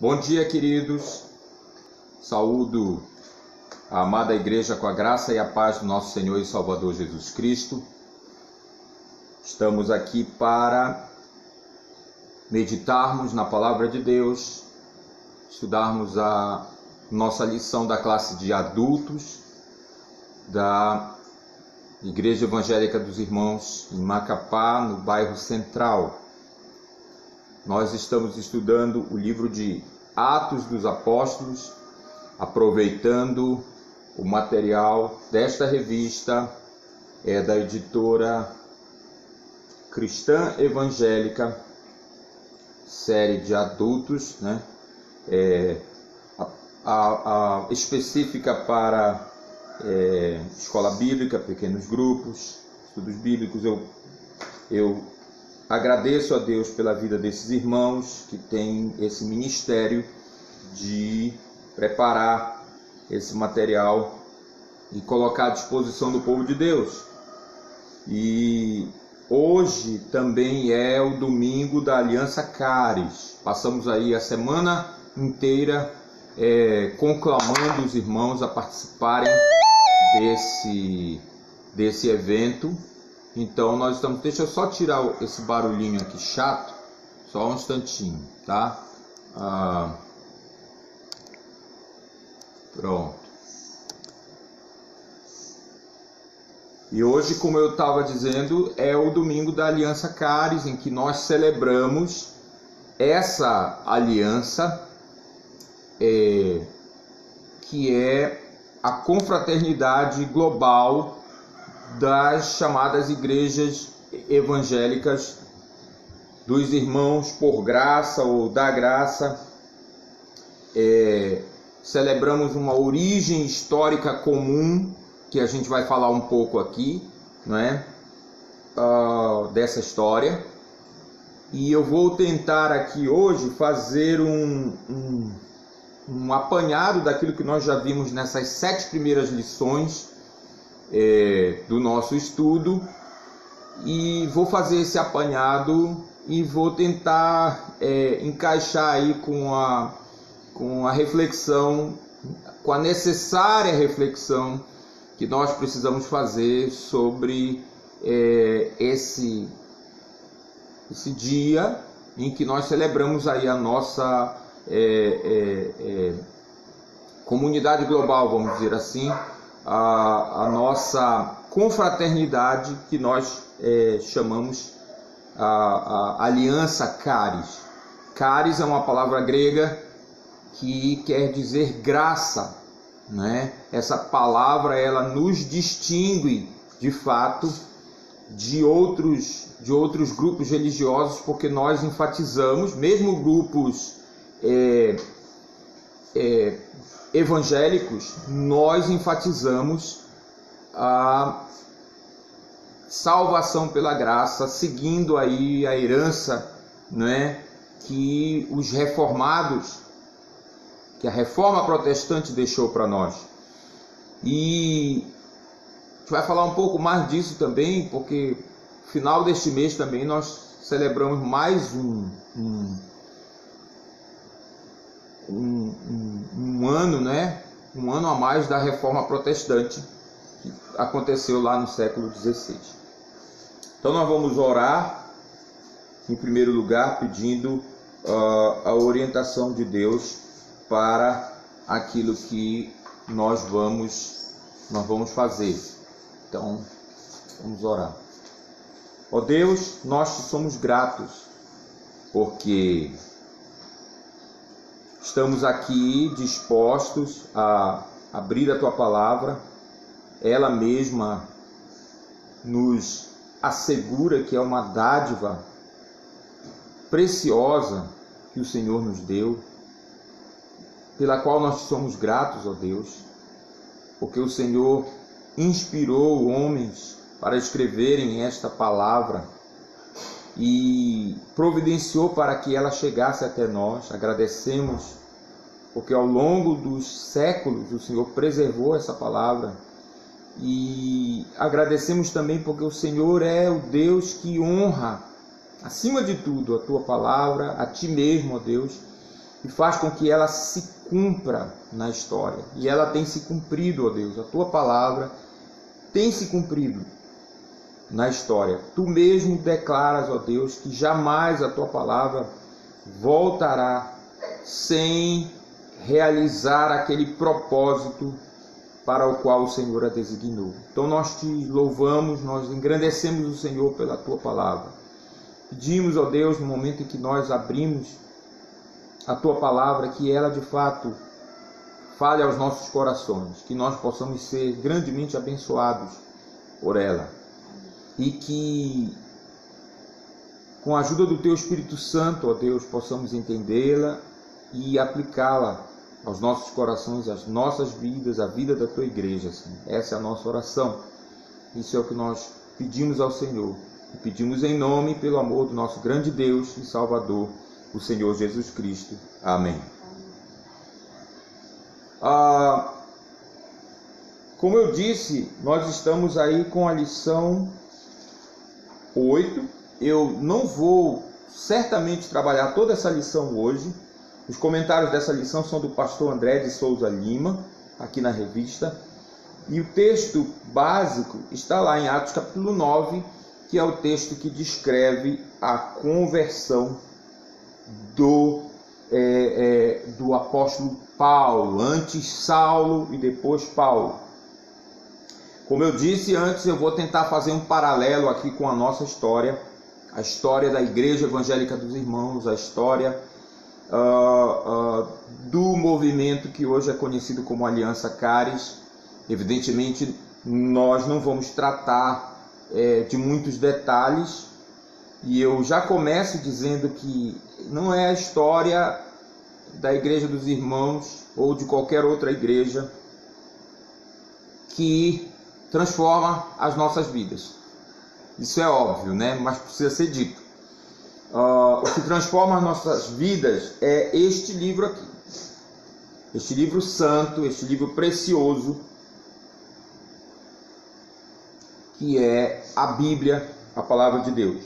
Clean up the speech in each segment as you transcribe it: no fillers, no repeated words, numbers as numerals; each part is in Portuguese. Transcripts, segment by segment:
Bom dia, queridos. Saúdo a amada igreja com a graça e a paz do nosso Senhor e Salvador Jesus Cristo. Estamos aqui para meditarmos na palavra de Deus, estudarmos a nossa lição da classe de adultos da Igreja Evangélica dos Irmãos em Macapá, no bairro Central. Nós estamos estudando o livro de Atos dos Apóstolos, aproveitando o material desta revista, da editora Cristã Evangélica, série de adultos, né? Específica para escola bíblica, pequenos grupos, estudos bíblicos. Eu agradeço a Deus pela vida desses irmãos que têm esse ministério de preparar esse material e colocar à disposição do povo de Deus. E hoje também é o domingo da Aliança Caris. Passamos aí a semana inteira conclamando os irmãos a participarem desse evento. Então nós estamos... Deixa eu só tirar esse barulhinho aqui chato, só um instantinho, tá? Pronto. E hoje, como eu estava dizendo, é o domingo da Aliança Caris, em que nós celebramos essa aliança, que é a confraternidade global das chamadas igrejas evangélicas dos irmãos por graça ou da graça. Celebramos uma origem histórica comum, que a gente vai falar um pouco aqui, né, dessa história. E eu vou tentar aqui hoje fazer um apanhado daquilo que nós já vimos nessas 7 primeiras lições do nosso estudo, e vou fazer esse apanhado e vou tentar encaixar aí com a reflexão, com a necessária reflexão que nós precisamos fazer sobre esse dia em que nós celebramos aí a nossa comunidade global, vamos dizer assim, a nossa confraternidade, que nós chamamos a Aliança Caris. Caris é uma palavra grega que quer dizer graça, né? Essa palavra, ela nos distingue de fato de outros grupos religiosos, porque nós enfatizamos, mesmo grupos evangélicos, nós enfatizamos a salvação pela graça, seguindo aí a herança, né, que os reformados, que a reforma protestante deixou para nós. E a gente vai falar um pouco mais disso também, porque no final deste mês também nós celebramos mais um ano, né? Um ano a mais da reforma protestante, que aconteceu lá no século XVI. Então nós vamos orar, em primeiro lugar, pedindo a orientação de Deus para aquilo que nós vamos fazer. Então vamos orar. Ó Deus, nós te somos gratos, porque estamos aqui dispostos a abrir a Tua palavra. Ela mesma nos assegura que é uma dádiva preciosa que o Senhor nos deu, pela qual nós somos gratos, ó Deus, porque o Senhor inspirou homens para escreverem esta palavra e providenciou para que ela chegasse até nós. Agradecemos, porque ao longo dos séculos o Senhor preservou essa palavra, e agradecemos também porque o Senhor é o Deus que honra, acima de tudo, a Tua palavra, a Ti mesmo, ó Deus, e faz com que ela se cumpra na história. E ela tem se cumprido, ó Deus. A tua palavra tem se cumprido na história. Tu mesmo declaras, ó Deus, que jamais a tua palavra voltará sem realizar aquele propósito para o qual o Senhor a designou. Então nós te louvamos, nós engrandecemos o Senhor pela tua palavra. Pedimos, ó Deus, no momento em que nós abrimos a tua palavra, que ela de fato fale aos nossos corações, que nós possamos ser grandemente abençoados por ela e que, com a ajuda do teu Espírito Santo, ó Deus, possamos entendê-la e aplicá-la aos nossos corações, às nossas vidas, à vida da tua igreja, Senhor. Essa é a nossa oração. Isso é o que nós pedimos ao Senhor. E pedimos em nome e pelo amor do nosso grande Deus e Salvador, o Senhor Jesus Cristo. Amém. Como eu disse, nós estamos aí com a lição 8. Eu não vou certamente trabalhar toda essa lição hoje. Os comentários dessa lição são do pastor André de Souza Lima, aqui na revista. E o texto básico está lá em Atos capítulo 9, que é o texto que descreve a conversão do apóstolo Paulo, antes Saulo e depois Paulo. Como eu disse antes, eu vou tentar fazer um paralelo aqui com a nossa história, a história da Igreja Evangélica dos Irmãos, a história do movimento que hoje é conhecido como Aliança Caris. Evidentemente, nós não vamos tratar de muitos detalhes, e eu já começo dizendo que não é a história da Igreja dos Irmãos ou de qualquer outra igreja que transforma as nossas vidas. Isso é óbvio, né? Mas precisa ser dito. O que transforma as nossas vidas é este livro aqui. Este livro santo, este livro precioso, que é a Bíblia, a Palavra de Deus.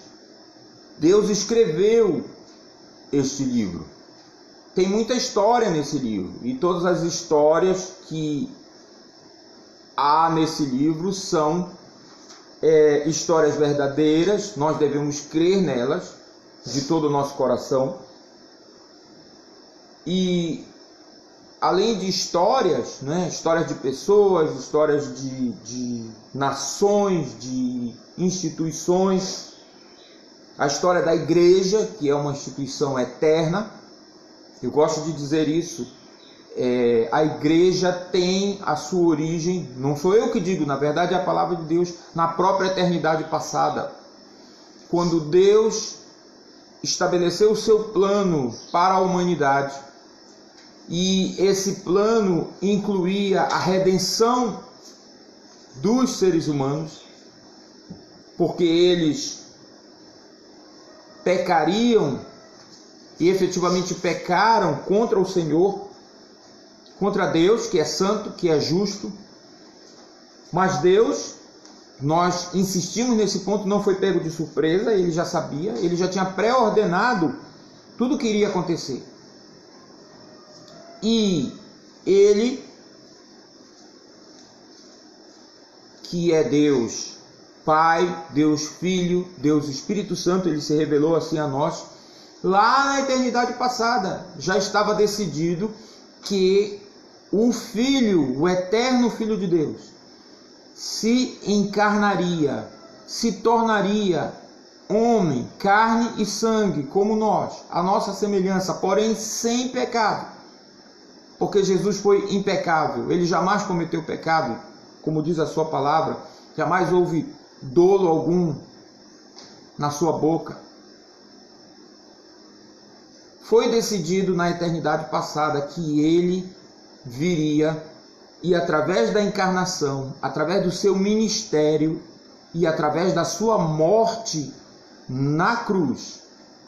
Deus escreveu este livro. Tem muita história nesse livro, e todas as histórias que há nesse livro são histórias verdadeiras. Nós devemos crer nelas de todo o nosso coração. E além de histórias, né, histórias de pessoas, histórias de nações, de instituições, a história da igreja, que é uma instituição eterna. Eu gosto de dizer isso. A igreja tem a sua origem, não sou eu que digo, na verdade é a palavra de Deus, na própria eternidade passada. Quando Deus estabeleceu o seu plano para a humanidade, e esse plano incluía a redenção dos seres humanos, porque eles pecariam e efetivamente pecaram contra o Senhor, contra Deus, que é santo, que é justo. Mas Deus, nós insistimos nesse ponto, não foi pego de surpresa, ele já sabia, ele já tinha pré-ordenado tudo o que iria acontecer. E ele, que é Deus Pai, Deus Filho, Deus Espírito Santo, ele se revelou assim a nós. Lá na eternidade passada já estava decidido que o Filho, o eterno Filho de Deus, se encarnaria, se tornaria homem, carne e sangue, como nós, a nossa semelhança, porém sem pecado. Porque Jesus foi impecável, ele jamais cometeu pecado, como diz a sua palavra, jamais houve dolo algum na sua boca. Foi decidido na eternidade passada que ele viria e, através da encarnação, através do seu ministério e através da sua morte na cruz,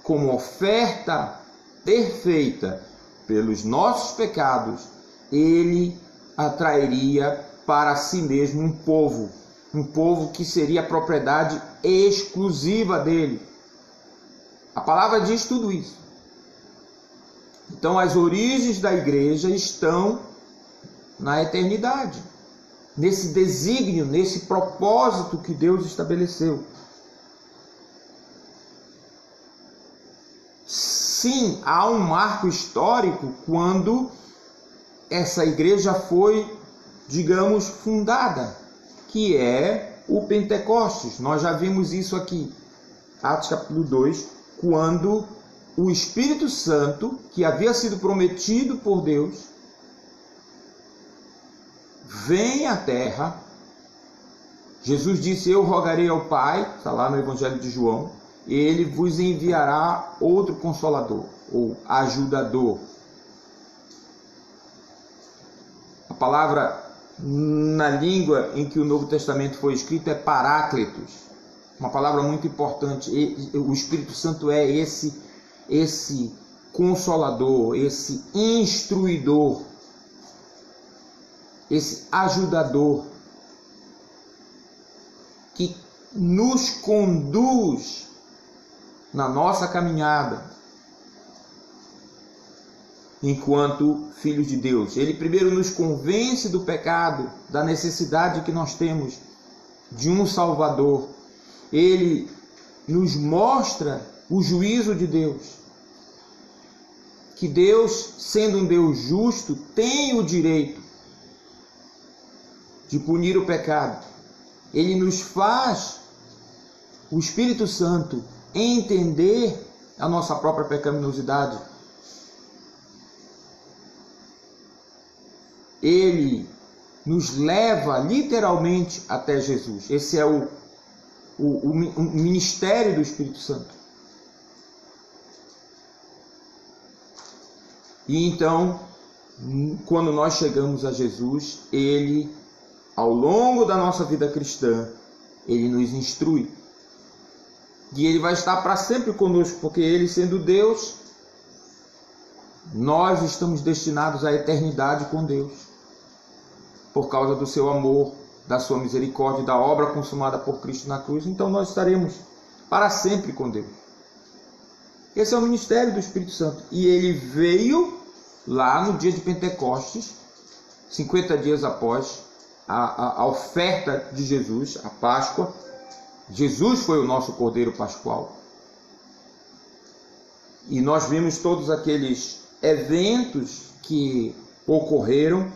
como oferta perfeita pelos nossos pecados, ele atrairia para si mesmo um povo que seria propriedade exclusiva dele. A palavra diz tudo isso. Então as origens da igreja estão na eternidade, nesse desígnio, nesse propósito que Deus estabeleceu. Sim, há um marco histórico quando essa igreja foi, digamos, fundada, que é o Pentecostes. Nós já vimos isso aqui, Atos capítulo 2, quando o Espírito Santo, que havia sido prometido por Deus, vem à terra. Jesus disse: eu rogarei ao Pai, está lá no Evangelho de João, e ele vos enviará outro Consolador, ou Ajudador. A palavra na língua em que o Novo Testamento foi escrito é Paráclitos, uma palavra muito importante. O Espírito Santo é esse Consolador, esse instruidor, esse ajudador que nos conduz na nossa caminhada enquanto filhos de Deus. Ele primeiro nos convence do pecado, da necessidade que nós temos de um Salvador. Ele nos mostra o juízo de Deus, que Deus, sendo um Deus justo, tem o direito de punir o pecado. Ele nos faz, o Espírito Santo, entender a nossa própria pecaminosidade. Ele nos leva literalmente até Jesus. Esse é o ministério do Espírito Santo. E então, quando nós chegamos a Jesus, ele, ao longo da nossa vida cristã, ele nos instrui. E ele vai estar para sempre conosco, porque ele, sendo Deus, nós estamos destinados à eternidade com Deus, por causa do seu amor, da sua misericórdia, da obra consumada por Cristo na cruz. Então nós estaremos para sempre com Deus. Esse é o ministério do Espírito Santo. E ele veio lá no dia de Pentecostes, 50 dias após a oferta de Jesus, a Páscoa. Jesus foi o nosso Cordeiro Pascual. E nós vimos todos aqueles eventos que ocorreram.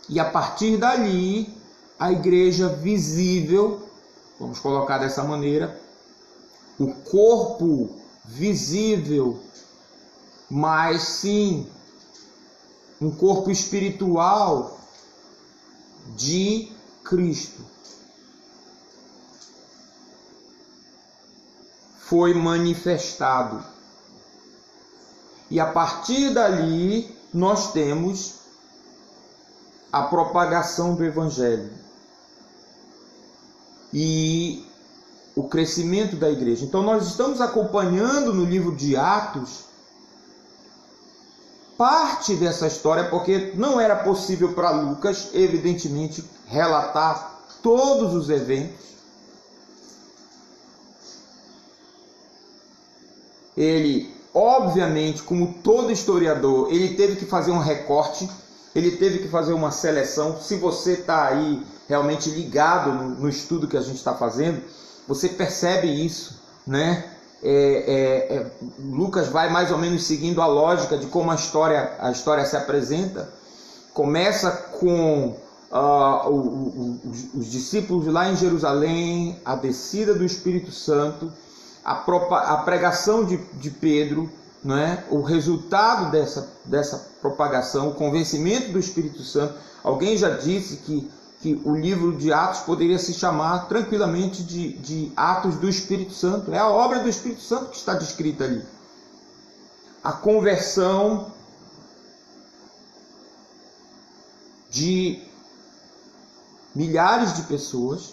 E a partir dali, a igreja visível, vamos colocar dessa maneira, o corpo visível, mas sim um corpo espiritual de Cristo, foi manifestado. E a partir dali nós temos a propagação do Evangelho e o crescimento da igreja. Então nós estamos acompanhando no livro de Atos parte dessa história, porque não era possível para Lucas, evidentemente, relatar todos os eventos. Ele, obviamente, como todo historiador, ele teve que fazer um recorte, ele teve que fazer uma seleção. Se você está aí realmente ligado no estudo que a gente está fazendo, você percebe isso, né? Lucas vai mais ou menos seguindo a lógica de como a história se apresenta. Começa com os discípulos lá em Jerusalém, a descida do Espírito Santo, a pregação de Pedro, não é? O resultado dessa propagação, o convencimento do Espírito Santo. Alguém já disse que o livro de Atos poderia se chamar tranquilamente de Atos do Espírito Santo. É a obra do Espírito Santo que está descrita ali. A conversão de milhares de pessoas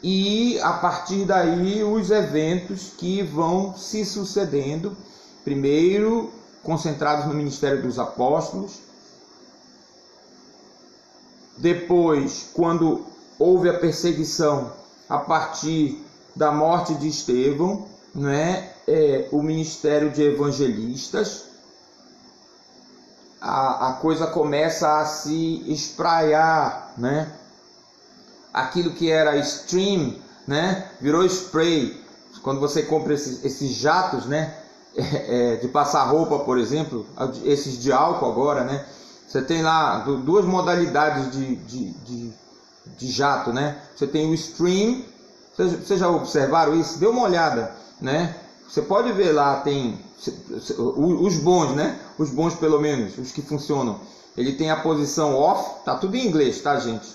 e, a partir daí, os eventos que vão se sucedendo, primeiro concentrados no ministério dos apóstolos. Depois, quando houve a perseguição a partir da morte de Estevão, né, o ministério de evangelistas. a coisa começa a se espraiar, né? Aquilo que era stream, né, virou spray. Quando você compra esses jatos, né, de passar roupa, por exemplo, esses de álcool agora, né, você tem lá duas modalidades de jato, né? Você tem o stream, vocês já observaram isso? Dê uma olhada, né? Você pode ver lá, tem os bons, né? Os bons, pelo menos, os que funcionam. Ele tem a posição off, tá tudo em inglês, tá, gente?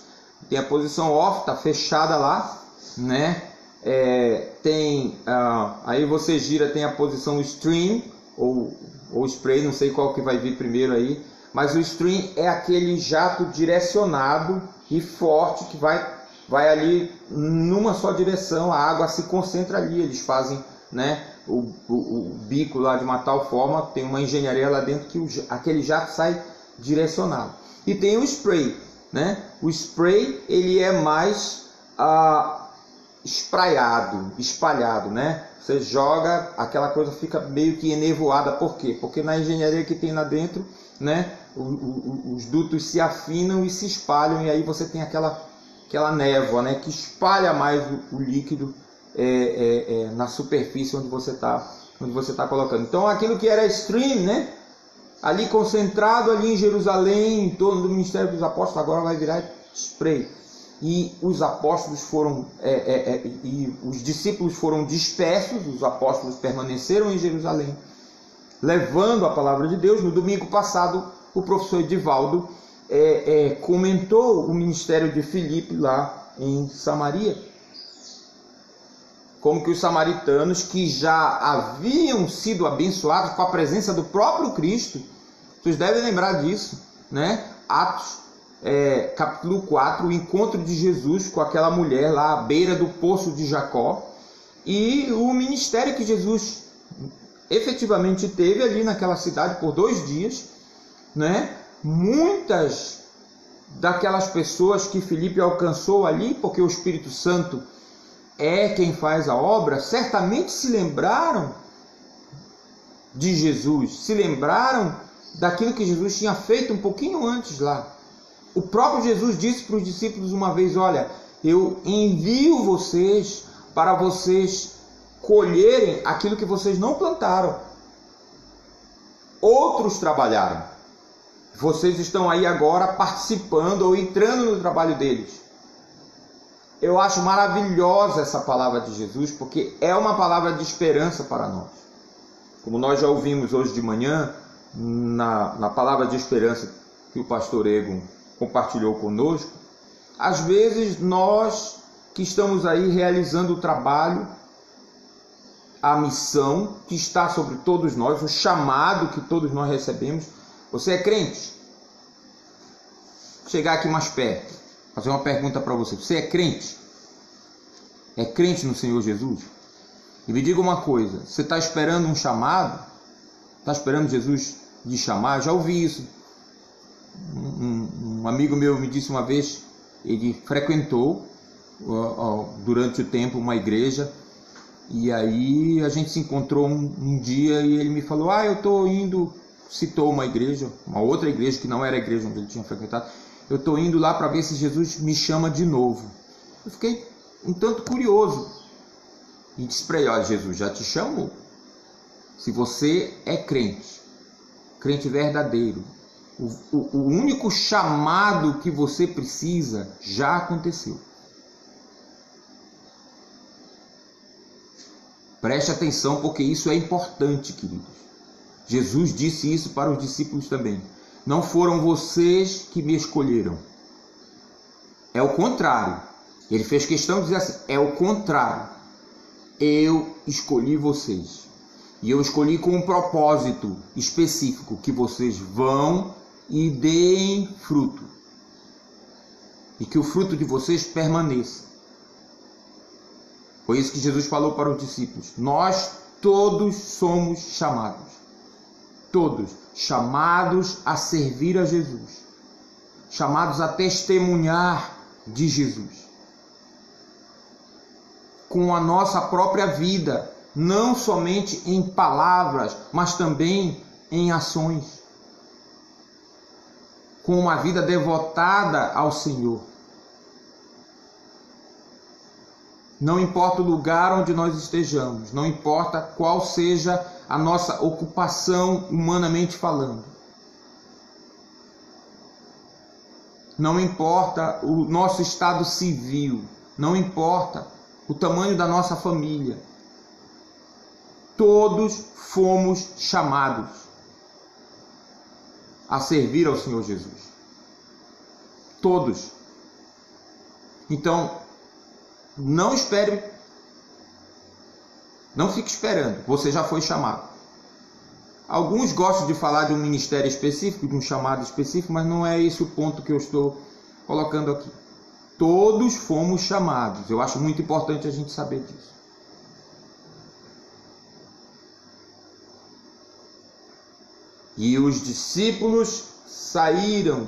Tem a posição off, tá fechada lá, né? Aí você gira, tem a posição stream ou spray, não sei qual que vai vir primeiro aí. Mas o stream é aquele jato direcionado e forte que vai ali numa só direção, a água se concentra ali, eles fazem, né, o bico lá de uma tal forma, tem uma engenharia lá dentro que aquele jato sai direcionado. E tem o spray, né? O spray ele é mais espalhado, né? Você joga, aquela coisa fica meio que enevoada. Por quê? Porque na engenharia que tem lá dentro, né, os dutos se afinam e se espalham, e aí você tem aquela névoa, né, que espalha mais o líquido na superfície onde você está colocando. Então aquilo que era stream, né, ali concentrado ali em Jerusalém, em torno do ministério dos apóstolos, agora vai virar spray. E os apóstolos e os discípulos foram dispersos, os apóstolos permaneceram em Jerusalém, levando a palavra de Deus. No domingo passado, o professor Edivaldo comentou o ministério de Filipe lá em Samaria. Como que os samaritanos, que já haviam sido abençoados com a presença do próprio Cristo, vocês devem lembrar disso, né? Atos capítulo 4, o encontro de Jesus com aquela mulher lá à beira do poço de Jacó, e o ministério que Jesus efetivamente teve ali naquela cidade por 2 dias, né? Muitas daquelas pessoas que Filipe alcançou ali, porque o Espírito Santo é quem faz a obra, certamente se lembraram de Jesus, se lembraram daquilo que Jesus tinha feito um pouquinho antes lá. O próprio Jesus disse para os discípulos uma vez: olha, eu envio vocês para vocês colherem aquilo que vocês não plantaram. Outros trabalharam. Vocês estão aí agora participando ou entrando no trabalho deles. Eu acho maravilhosa essa palavra de Jesus, porque é uma palavra de esperança para nós. Como nós já ouvimos hoje de manhã, na palavra de esperança que o pastor Egon compartilhou conosco, às vezes nós que estamos aí realizando o trabalho, a missão que está sobre todos nós, o chamado que todos nós recebemos. Você é crente? Vou chegar aqui mais perto, fazer uma pergunta para você. Você é crente? É crente no Senhor Jesus? E me diga uma coisa, você está esperando um chamado? Está esperando Jesus lhe chamar? Já ouvi isso. Um amigo meu me disse uma vez, ele frequentou durante o tempo uma igreja, e aí a gente se encontrou um dia e ele me falou: eu estou indo, citou uma igreja, uma outra igreja que não era a igreja onde ele tinha frequentado, eu estou indo lá para ver se Jesus me chama de novo. Eu fiquei um tanto curioso e disse para ele: olha, Jesus já te chamou. Se você é crente verdadeiro, o único chamado que você precisa já aconteceu. Preste atenção, porque isso é importante, queridos. Jesus disse isso para os discípulos também. Não foram vocês que me escolheram. É o contrário. Ele fez questão de dizer assim: é o contrário. Eu escolhi vocês. E eu escolhi com um propósito específico, que vocês vão e deem fruto. E que o fruto de vocês permaneça. Foi isso que Jesus falou para os discípulos. Nós todos somos chamados. Todos. Chamados a servir a Jesus. Chamados a testemunhar de Jesus. Com a nossa própria vida. Não somente em palavras, mas também em ações. com uma vida devotada ao Senhor. Não importa o lugar onde nós estejamos, não importa qual seja a nossa ocupação humanamente falando. Não importa o nosso estado civil, não importa o tamanho da nossa família. Todos fomos chamados a servir ao Senhor Jesus. Todos. Então, não espere, não fique esperando, você já foi chamado. Alguns gostam de falar de um ministério específico, de um chamado específico, mas não é esse o ponto que eu estou colocando aqui. Todos fomos chamados. Eu acho muito importante a gente saber disso. E os discípulos saíram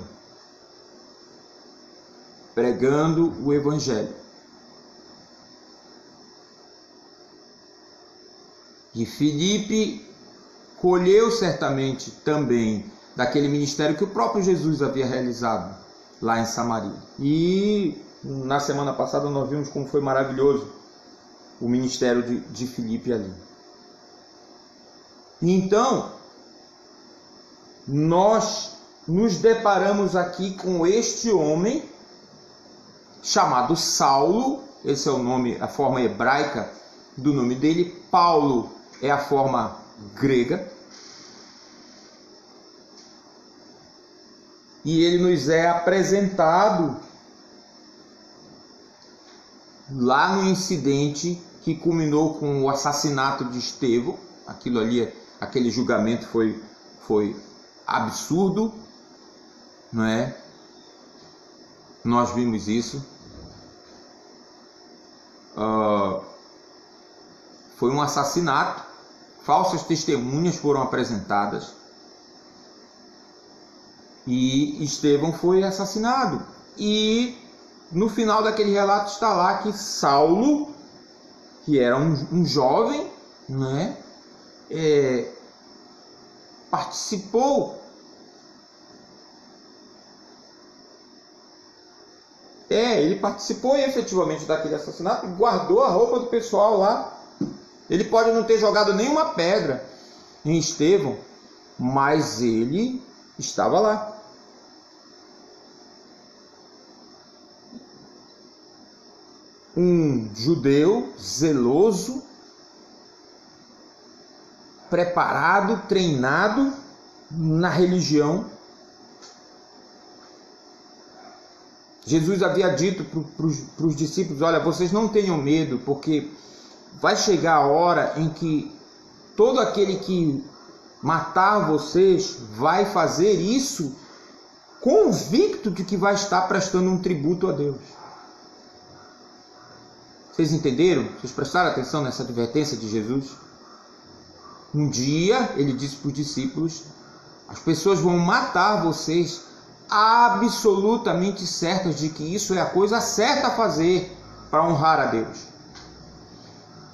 pregando o Evangelho. E Filipe colheu certamente também daquele ministério que o próprio Jesus havia realizado lá em Samaria. E na semana passada nós vimos como foi maravilhoso o ministério de Filipe ali. Então, nós nos deparamos aqui com este homem chamado Saulo. Esse é o nome, a forma hebraica do nome dele. Paulo é a forma grega. E ele nos é apresentado lá no incidente que culminou com o assassinato de Estevão. Aquilo ali, aquele julgamento foi absurdo, não é? Nós vimos isso. Foi um assassinato. Falsas testemunhas foram apresentadas. E Estevão foi assassinado. E no final daquele relato está lá que Saulo, que era um jovem, né, participou. Ele participou efetivamente daquele assassinato e guardou a roupa do pessoal lá. Ele pode não ter jogado nenhuma pedra em Estevão, mas ele estava lá. Um judeu zeloso, preparado, treinado na religião. Jesus havia dito para os discípulos: olha, vocês não tenham medo, porque vai chegar a hora em que todo aquele que matar vocês vai fazer isso convicto de que vai estar prestando um tributo a Deus. Vocês entenderam? Vocês prestaram atenção nessa advertência de Jesus? Um dia ele disse para os discípulos: as pessoas vão matar vocês, absolutamente certas de que isso é a coisa certa a fazer para honrar a Deus.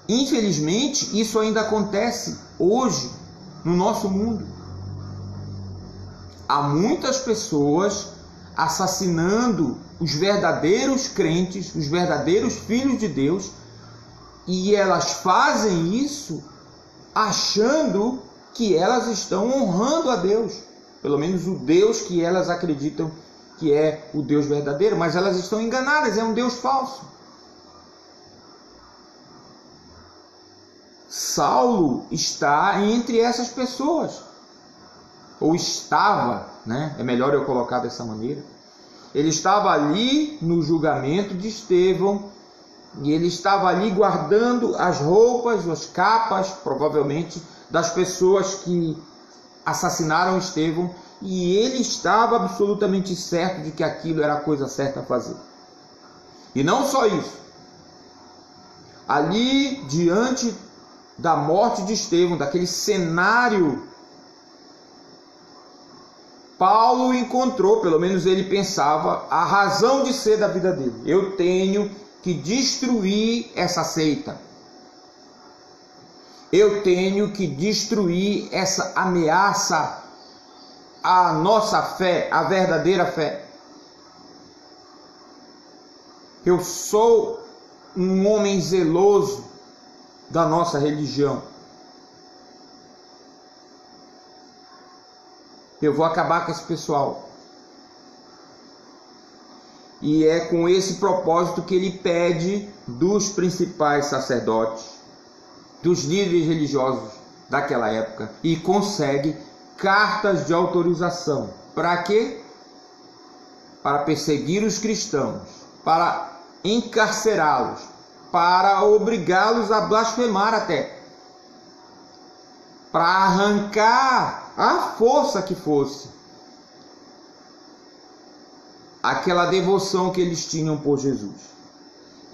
Infelizmente, isso ainda acontece hoje no nosso mundo. Há muitas pessoas assassinando os verdadeiros crentes, os verdadeiros filhos de Deus, e elas fazem isso achando que elas estão honrando a Deus, pelo menos o Deus que elas acreditam que é o Deus verdadeiro, mas elas estão enganadas, é um Deus falso. Saulo está entre essas pessoas, ou estava, né? É melhor eu colocar dessa maneira. Ele estava ali no julgamento de Estevão, e ele estava ali guardando as roupas, as capas, provavelmente, das pessoas que assassinaram Estevão, e ele estava absolutamente certo de que aquilo era a coisa certa a fazer. E não só isso. Ali, diante da morte de Estevão, daquele cenário, Paulo encontrou, pelo menos ele pensava, a razão de ser da vida dele. Eu tenho que destruir essa seita. Eu tenho que destruir essa ameaça a nossa fé, a verdadeira fé. Eu sou um homem zeloso da nossa religião. Eu vou acabar com esse pessoal. E é com esse propósito que ele pede dos principais sacerdotes, dos líderes religiosos daquela época, e consegue cartas de autorização. Para quê? Para perseguir os cristãos, para encarcerá-los, para obrigá-los a blasfemar até, para arrancar a força que fosse aquela devoção que eles tinham por Jesus.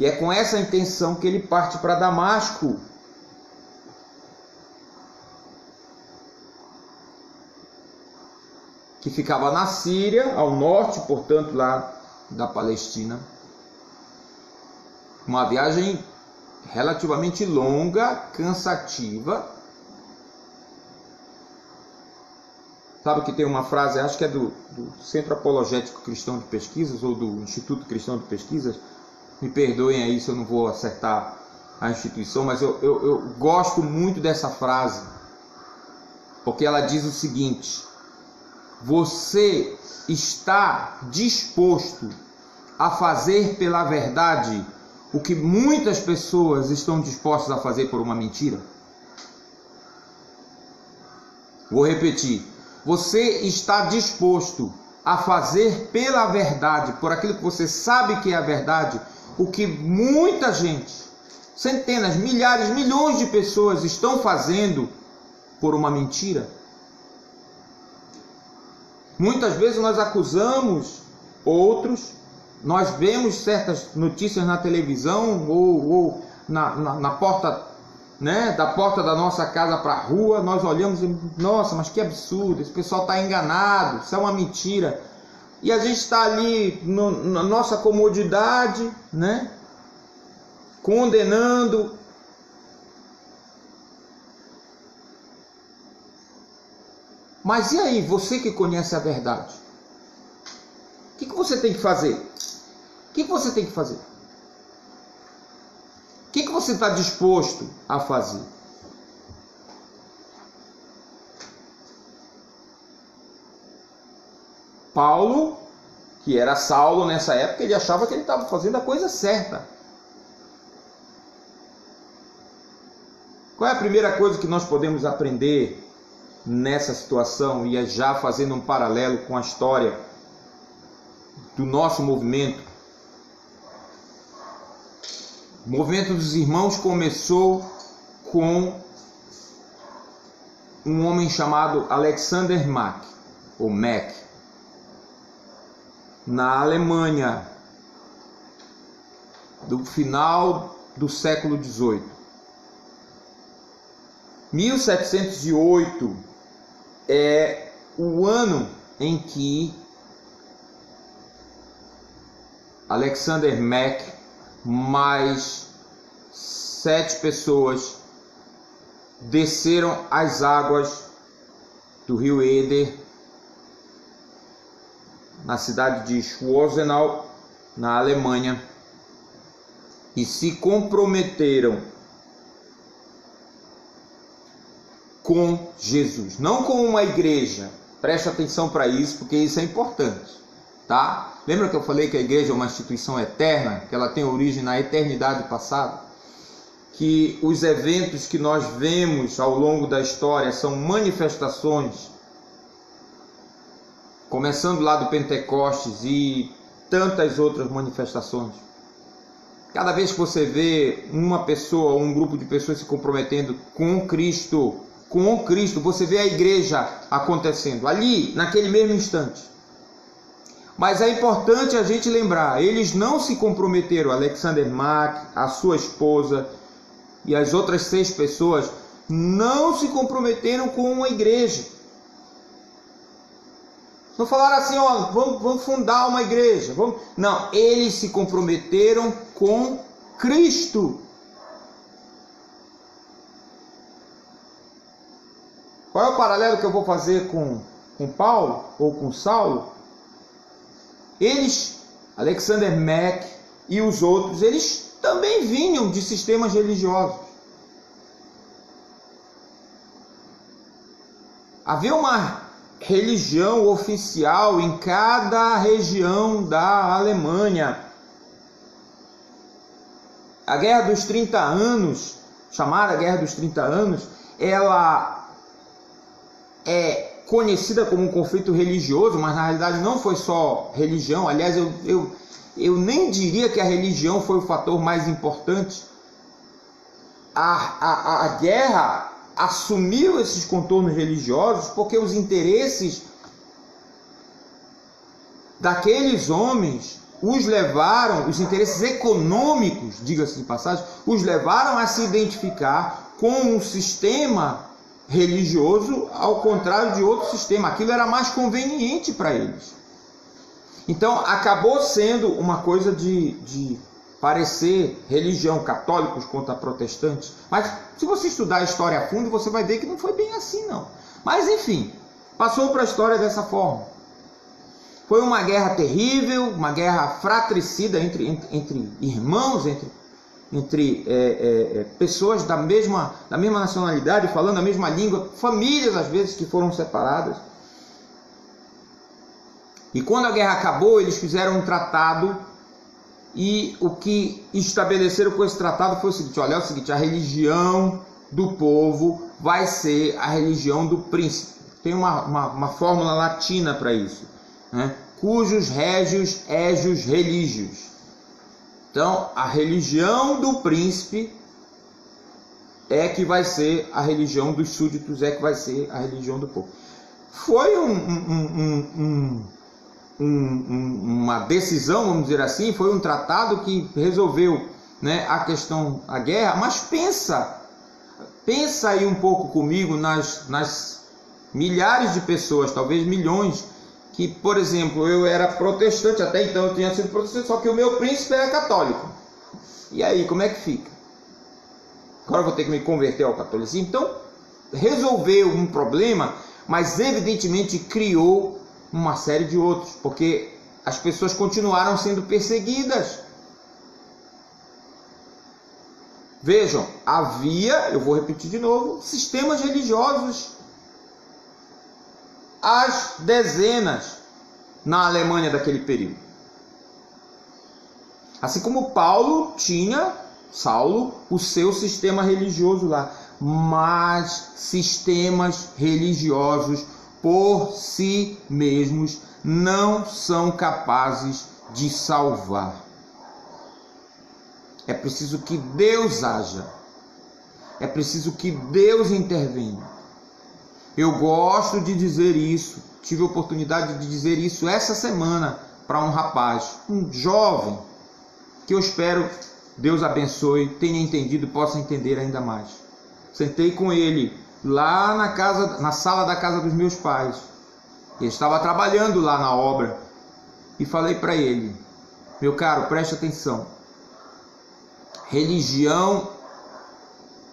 E é com essa intenção que ele parte para Damasco. Que ficava na Síria, ao norte, portanto, lá da Palestina. Uma viagem relativamente longa, cansativa. Sabe que tem uma frase, acho que é do Centro Apologético Cristão de Pesquisas, ou do Instituto Cristão de Pesquisas, me perdoem aí se eu não vou acertar a instituição, mas eu gosto muito dessa frase, porque ela diz o seguinte: você está disposto a fazer pela verdade o que muitas pessoas estão dispostas a fazer por uma mentira? Vou repetir. Você está disposto a fazer pela verdade, por aquilo que você sabe que é a verdade, o que muita gente, centenas, milhares, milhões de pessoas estão fazendo por uma mentira? Muitas vezes nós acusamos outros, nós vemos certas notícias na televisão ou na porta, né, da porta da nossa casa para a rua, nós olhamos e, nossa, mas que absurdo, esse pessoal está enganado, isso é uma mentira. E a gente está ali na nossa comodidade, né, condenando. Mas e aí, você que conhece a verdade? O que você tem que fazer? O que você tem que fazer? O que você está disposto a fazer? Paulo, que era Saulo nessa época, ele achava que ele estava fazendo a coisa certa. Qual é a primeira coisa que nós podemos aprender nessa situação, e é já fazendo um paralelo com a história do nosso movimento? O movimento dos irmãos começou com um homem chamado Alexander Mack, ou Mack, na Alemanha, do final do século XVIII. 1708 é o ano em que Alexander Mack mais 7 pessoas desceram as águas do rio Eder na cidade de Schwarzenau, na Alemanha, e se comprometeram com Jesus, não com uma igreja. Preste atenção para isso, porque isso é importante, tá? Lembra que eu falei que a igreja é uma instituição eterna, que ela tem origem na eternidade passada? Que os eventos que nós vemos ao longo da história são manifestações, começando lá do Pentecostes e tantas outras manifestações. Cada vez que você vê uma pessoa ou um grupo de pessoas se comprometendo com Cristo, você vê a igreja acontecendo ali, naquele mesmo instante. Mas é importante a gente lembrar, eles não se comprometeram, Alexander Mack, a sua esposa e as outras 6 pessoas não se comprometeram com uma igreja. Não falaram assim, ó, vamos fundar uma igreja. Não, eles se comprometeram com Cristo. Qual é o paralelo que eu vou fazer com com Paulo ou com Saulo, eles, Alexander Mack e os outros, eles também vinham de sistemas religiosos. Havia uma religião oficial em cada região da Alemanha. A Guerra dos 30 Anos, chamada Guerra dos 30 Anos, ela é conhecida como um conflito religioso, mas na realidade não foi só religião. Aliás, eu nem diria que a religião foi o fator mais importante. A guerra assumiu esses contornos religiosos porque os interesses daqueles homens os levaram, os interesses econômicos, diga-se de passagem, os levaram a se identificar com um sistema religioso ao contrário de outro sistema. Aquilo era mais conveniente para eles. Então acabou sendo uma coisa de parecer religião, católicos contra protestantes. Mas se você estudar a história a fundo, você vai ver que não foi bem assim não. Mas enfim, passou para a história dessa forma. Foi uma guerra terrível, uma guerra fratricida entre irmãos, entre pessoas da mesma nacionalidade, falando a mesma língua, famílias às vezes que foram separadas. E quando a guerra acabou, eles fizeram um tratado, e o que estabeleceram com esse tratado foi o seguinte: olha, é o seguinte, a religião do povo vai ser a religião do príncipe. Tem uma fórmula latina para isso, né? Cujos régios, égios, relígios. Então, a religião do príncipe é que vai ser a religião dos súditos, é que vai ser a religião do povo. Foi uma decisão, vamos dizer assim, foi um tratado que resolveu, né, a questão, a guerra. Mas pensa aí um pouco comigo nas milhares de pessoas, talvez milhões, que, por exemplo, eu era protestante, até então eu tinha sido protestante, só que o meu príncipe era católico. E aí, como é que fica? Agora eu vou ter que me converter ao catolicismo? Então, resolveu um problema, mas evidentemente criou uma série de outros, porque as pessoas continuaram sendo perseguidas. Vejam, havia, eu vou repetir de novo, sistemas religiosos às dezenas na Alemanha daquele período. Assim como Saulo tinha o seu sistema religioso lá, mas sistemas religiosos por si mesmos não são capazes de salvar. É preciso que Deus haja. É preciso que Deus intervenha. Eu gosto de dizer isso. Tive a oportunidade de dizer isso essa semana para um rapaz, um jovem, que eu espero Deus abençoe, tenha entendido e possa entender ainda mais. Sentei com ele lá na sala da casa dos meus pais. Ele estava trabalhando lá na obra. E falei para ele: meu caro, preste atenção. Religião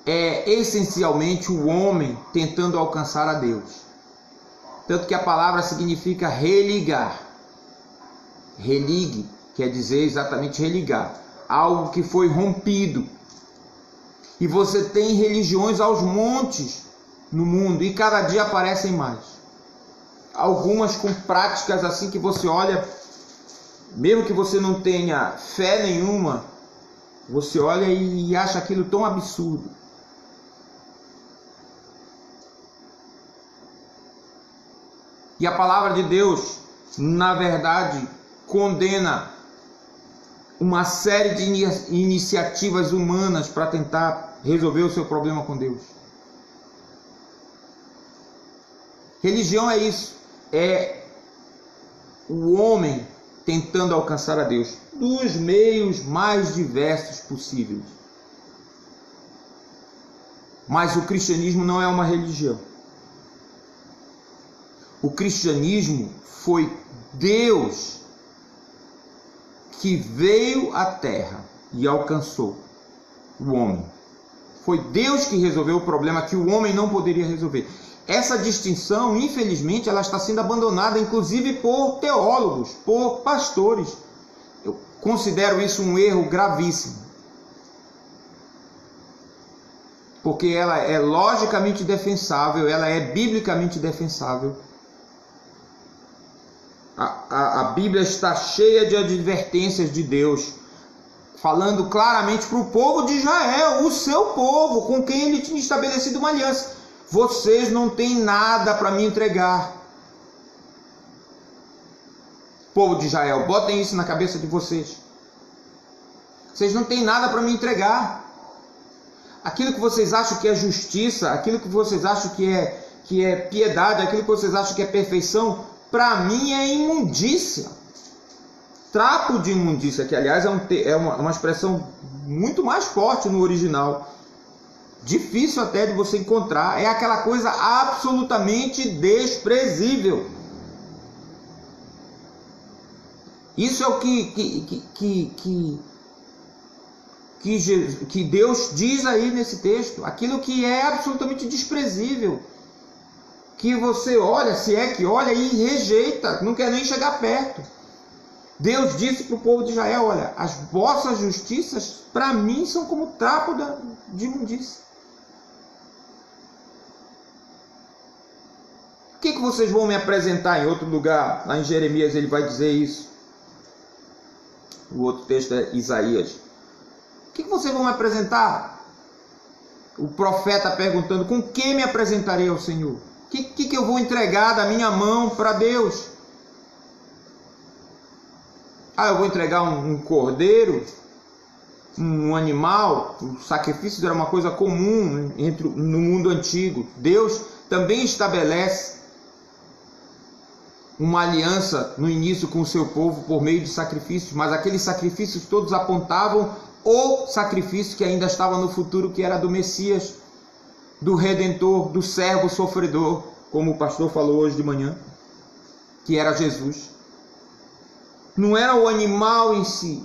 é essencialmente o homem tentando alcançar a Deus. Tanto que a palavra significa religar. Religue quer dizer exatamente religar. Algo que foi rompido. E você tem religiões aos montes no mundo, e cada dia aparecem mais. Algumas com práticas assim que você olha, mesmo que você não tenha fé nenhuma, você olha e acha aquilo tão absurdo. E a palavra de Deus, na verdade, condena uma série de iniciativas humanas para tentar resolver o seu problema com Deus. Religião é isso, é o homem tentando alcançar a Deus dos meios mais diversos possíveis. Mas o cristianismo não é uma religião. O cristianismo foi Deus que veio à terra e alcançou o homem. Foi Deus que resolveu o problema que o homem não poderia resolver. Essa distinção, infelizmente, ela está sendo abandonada, inclusive por teólogos, por pastores. Eu considero isso um erro gravíssimo. Porque ela é logicamente defensável, ela é biblicamente defensável. A Bíblia está cheia de advertências de Deus, falando claramente para o povo de Israel, o seu povo, com quem ele tinha estabelecido uma aliança. Vocês não têm nada para me entregar. Povo de Israel, botem isso na cabeça de vocês. Vocês não têm nada para me entregar. Aquilo que vocês acham que é justiça, aquilo que vocês acham que é piedade, aquilo que vocês acham que é perfeição, para mim é imundícia. Trapo de imundícia, que aliás é uma expressão muito mais forte no original. Difícil até de você encontrar. É aquela coisa absolutamente desprezível. Isso é o que Deus diz aí nesse texto. Aquilo que é absolutamente desprezível. Que você olha, se é que olha, e rejeita. Não quer nem chegar perto. Deus disse para o povo de Israel: olha, as vossas justiças para mim são como trapo de imundícia. O que vocês vão me apresentar em outro lugar? Lá em Jeremias ele vai dizer isso. O outro texto é Isaías. O que vocês vão me apresentar? O profeta perguntando: com que me apresentarei ao Senhor? O que eu vou entregar da minha mão para Deus? Eu vou entregar um cordeiro, um animal. O sacrifício era uma coisa comum no mundo antigo. Deus também estabelece uma aliança no início com o seu povo por meio de sacrifícios, mas aqueles sacrifícios todos apontavam o sacrifício que ainda estava no futuro, que era do Messias, do Redentor, do servo sofredor, como o pastor falou hoje de manhã, que era Jesus. Não era o animal em si,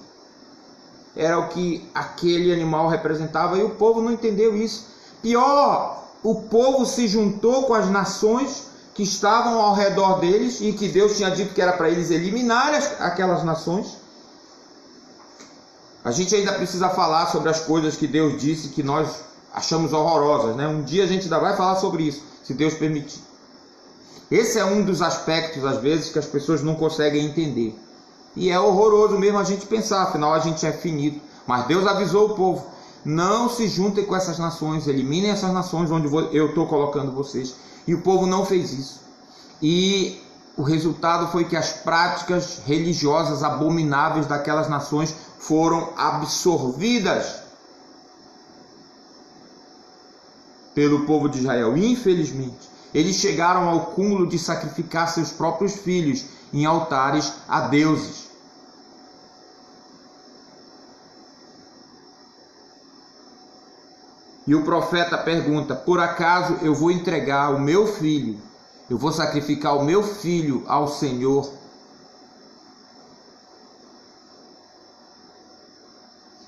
era o que aquele animal representava, e o povo não entendeu isso. Pior, o povo se juntou com as nações que estavam ao redor deles e que Deus tinha dito que era para eles eliminarem aquelas nações. A gente ainda precisa falar sobre as coisas que Deus disse que nós achamos horrorosas, né? Um dia a gente ainda vai falar sobre isso, se Deus permitir. Esse é um dos aspectos, às vezes, que as pessoas não conseguem entender. E é horroroso mesmo a gente pensar, afinal a gente é finito. Mas Deus avisou o povo: não se juntem com essas nações, eliminem essas nações onde eu estou colocando vocês. E o povo não fez isso. E o resultado foi que as práticas religiosas abomináveis daquelas nações foram absorvidas pelo povo de Israel. Infelizmente, eles chegaram ao cúmulo de sacrificar seus próprios filhos em altares a deuses. E o profeta pergunta: por acaso eu vou entregar o meu filho, eu vou sacrificar o meu filho ao Senhor?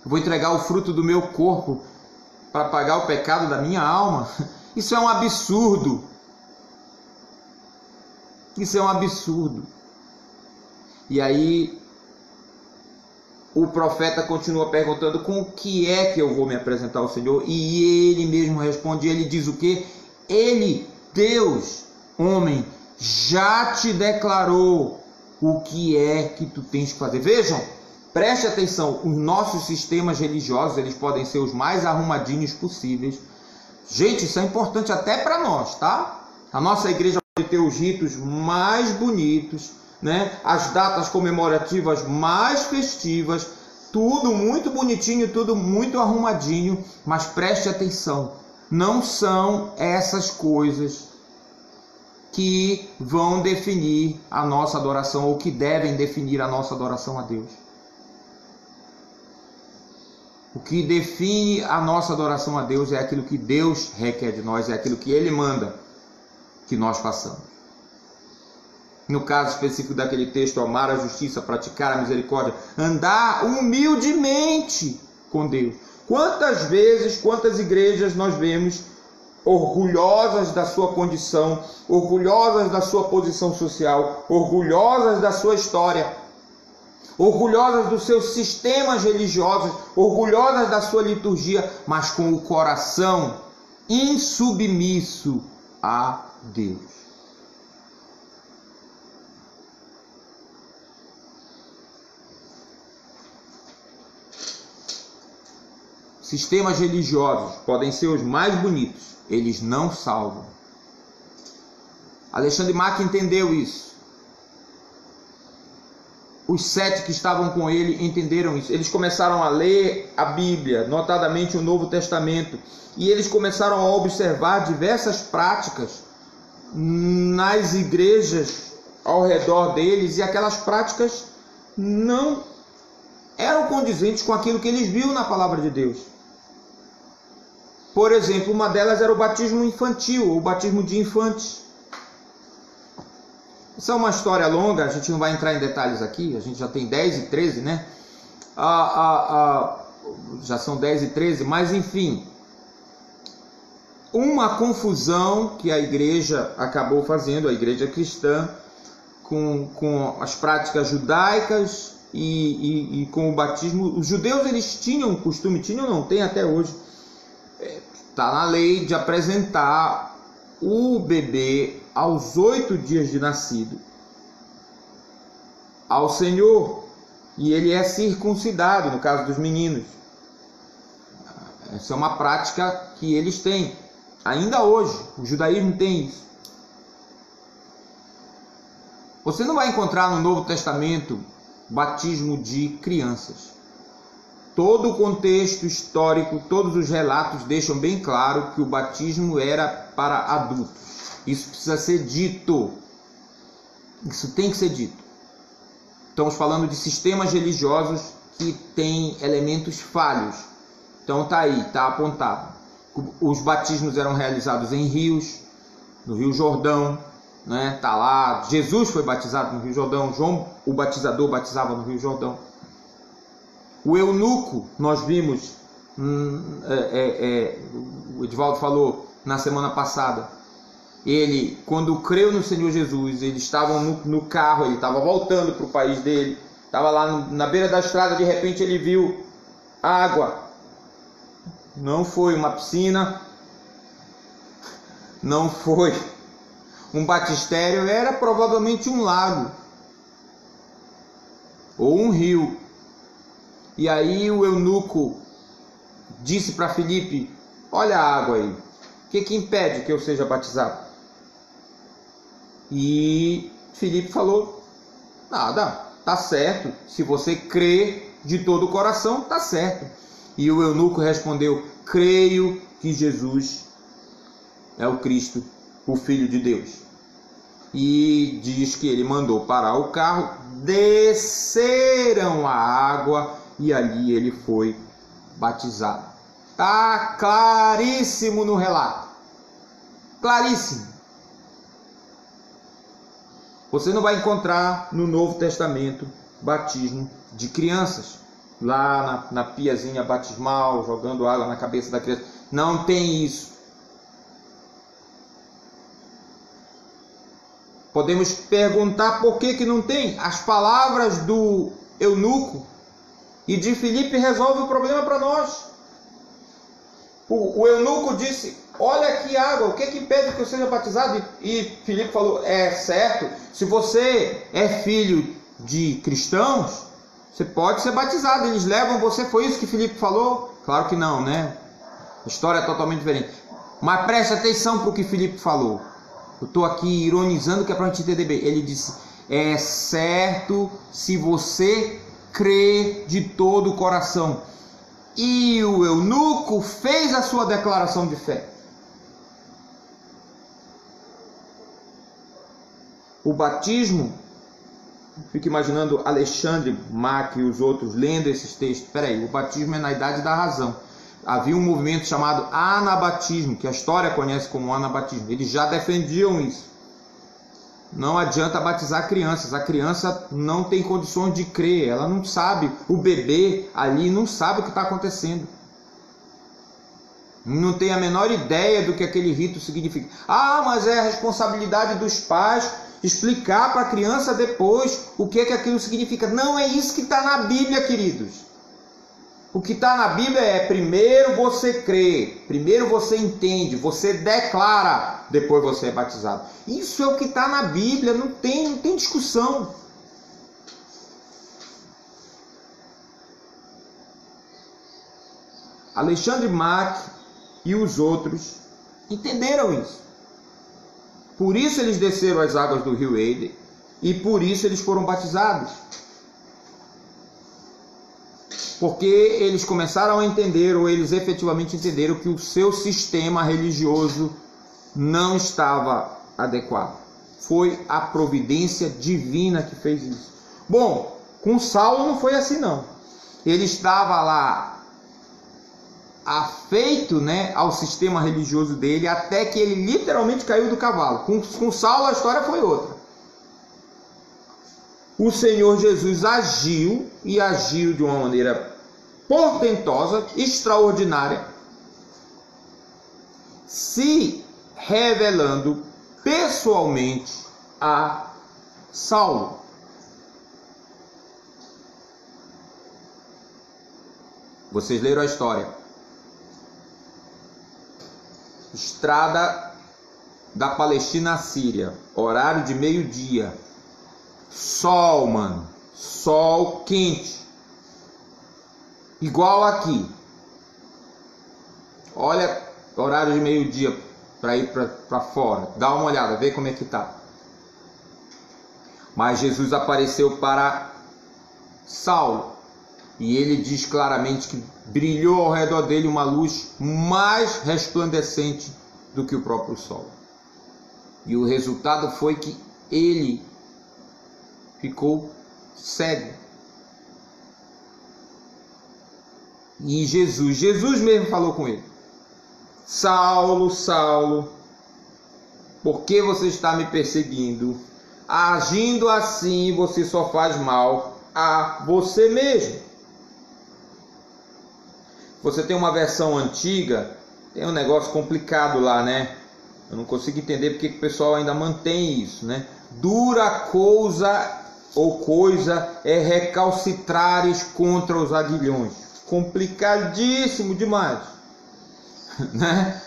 Eu vou entregar o fruto do meu corpo para pagar o pecado da minha alma? Isso é um absurdo. Isso é um absurdo. E aí o profeta continua perguntando: com o que é que eu vou me apresentar ao Senhor? E ele mesmo responde, ele diz o quê? Ele, Deus, homem, já te declarou o que é que tu tens que fazer. Vejam, preste atenção, os nossos sistemas religiosos, eles podem ser os mais arrumadinhos possíveis. Gente, isso é importante até para nós, tá? A nossa igreja pode ter os ritos mais bonitos, né? As datas comemorativas mais festivas, tudo muito bonitinho, tudo muito arrumadinho, mas preste atenção, não são essas coisas que vão definir a nossa adoração, ou que devem definir a nossa adoração a Deus. O que define a nossa adoração a Deus é aquilo que Deus requer de nós, é aquilo que Ele manda que nós façamos. No caso específico daquele texto, amar a justiça, praticar a misericórdia, andar humildemente com Deus. Quantas vezes, quantas igrejas nós vemos orgulhosas da sua condição, orgulhosas da sua posição social, orgulhosas da sua história, orgulhosas dos seus sistemas religiosos, orgulhosas da sua liturgia, mas com o coração insubmisso a Deus. Sistemas religiosos podem ser os mais bonitos, eles não salvam. Alexandre Mack entendeu isso. Os 7 que estavam com ele entenderam isso. Eles começaram a ler a Bíblia, notadamente o Novo Testamento, e eles começaram a observar diversas práticas nas igrejas ao redor deles, e aquelas práticas não eram condizentes com aquilo que eles viam na palavra de Deus. Por exemplo, uma delas era o batismo infantil, ou o batismo de infantes. Isso é uma história longa, a gente não vai entrar em detalhes aqui, a gente já tem 10 e 13, né? Já são 10 e 13, mas enfim, uma confusão que a igreja acabou fazendo, a igreja cristã, com as práticas judaicas e com o batismo. Os judeus, eles tinham o costume, não tem até hoje, está na lei de apresentar o bebê aos 8 dias de nascido ao Senhor, e ele é circuncidado, no caso dos meninos. Essa é uma prática que eles têm ainda hoje. O judaísmo tem isso. Você não vai encontrar no Novo Testamento batismo de crianças. Todo o contexto histórico, todos os relatos deixam bem claro que o batismo era para adultos. Isso precisa ser dito. Isso tem que ser dito. Estamos falando de sistemas religiosos que têm elementos falhos. Então tá aí, tá apontado. Os batismos eram realizados em rios, no Rio Jordão, né? Tá lá. Jesus foi batizado no Rio Jordão. João, o batizador, batizava no Rio Jordão. O eunuco, nós vimos, o Edivaldo falou na semana passada, ele, quando creu no Senhor Jesus, eles estavam no carro, ele estava voltando para o país dele, estava lá na beira da estrada, de repente ele viu água. Não foi uma piscina, não foi um batistério, era provavelmente um lago ou um rio. E aí o eunuco disse para Filipe: olha a água aí, o que impede que eu seja batizado? E Filipe falou: nada, tá certo, se você crê de todo o coração, tá certo. E o eunuco respondeu: creio que Jesus é o Cristo, o Filho de Deus. E diz que ele mandou parar o carro, desceram a água e ali ele foi batizado. Está claríssimo no relato. Claríssimo. Você não vai encontrar no Novo Testamento batismo de crianças. Lá na piazinha batismal, jogando água na cabeça da criança. Não tem isso. Podemos perguntar por que não tem. As palavras do eunuco e de Filipe resolvem o problema para nós. O eunuco disse: olha aqui água, o que impede que eu seja batizado? E Filipe falou: é certo, se você é filho de cristãos, você pode ser batizado, eles levam você. Foi isso que Filipe falou? Claro que não, né? A história é totalmente diferente. Mas preste atenção para o que Filipe falou. Eu estou aqui ironizando, que é para a gente entender bem. Ele disse: é certo se você crê de todo o coração. E o eunuco fez a sua declaração de fé. O batismo, fico imaginando Alexandre Mack e os outros lendo esses textos. Peraí, o batismo é na idade da razão. Havia um movimento chamado anabatismo, que a história conhece como anabatismo. Eles já defendiam isso. Não adianta batizar crianças. A criança não tem condições de crer. Ela não sabe. O bebê ali não sabe o que está acontecendo. não tem a menor ideia do que aquele rito significa. Ah, mas é a responsabilidade dos pais explicar para a criança depois o que aquilo significa. Não é isso que está na Bíblia, queridos. O que está na Bíblia é: primeiro você crê, primeiro você entende, você declara, depois você é batizado. Isso é o que está na Bíblia, não tem discussão. Alexandre Mack e os outros entenderam isso. Por isso eles desceram as águas do rio Eder e por isso eles foram batizados. Porque eles começaram a entender, ou eles efetivamente entenderam, que o seu sistema religioso não estava adequado. Foi a providência divina que fez isso. Bom, com Saulo não foi assim não. Ele estava lá afeito, né, ao sistema religioso dele, até que ele literalmente caiu do cavalo. Com Saulo a história foi outra. O Senhor Jesus agiu, e agiu de uma maneira portentosa, extraordinária, se revelando pessoalmente a Saulo. Vocês leram a história. Estrada da Palestina à Síria, horário de meio-dia. Sol, mano. Sol quente. Igual aqui. Olha, horário de meio-dia para ir para fora. Dá uma olhada, vê como é que tá. Mas Jesus apareceu para Saulo. E ele diz claramente que brilhou ao redor dele uma luz mais resplandecente do que o próprio sol. E o resultado foi que ele ficou cego. E Jesus mesmo falou com ele: Saulo, Saulo, por que você está me perseguindo? Agindo assim, você só faz mal a você mesmo. Você tem uma versão antiga, tem um negócio complicado lá, né? Eu não consigo entender porque o pessoal ainda mantém isso, né? Dura coisa ou coisa é recalcitrares contra os aguilhões. Complicadíssimo demais, né?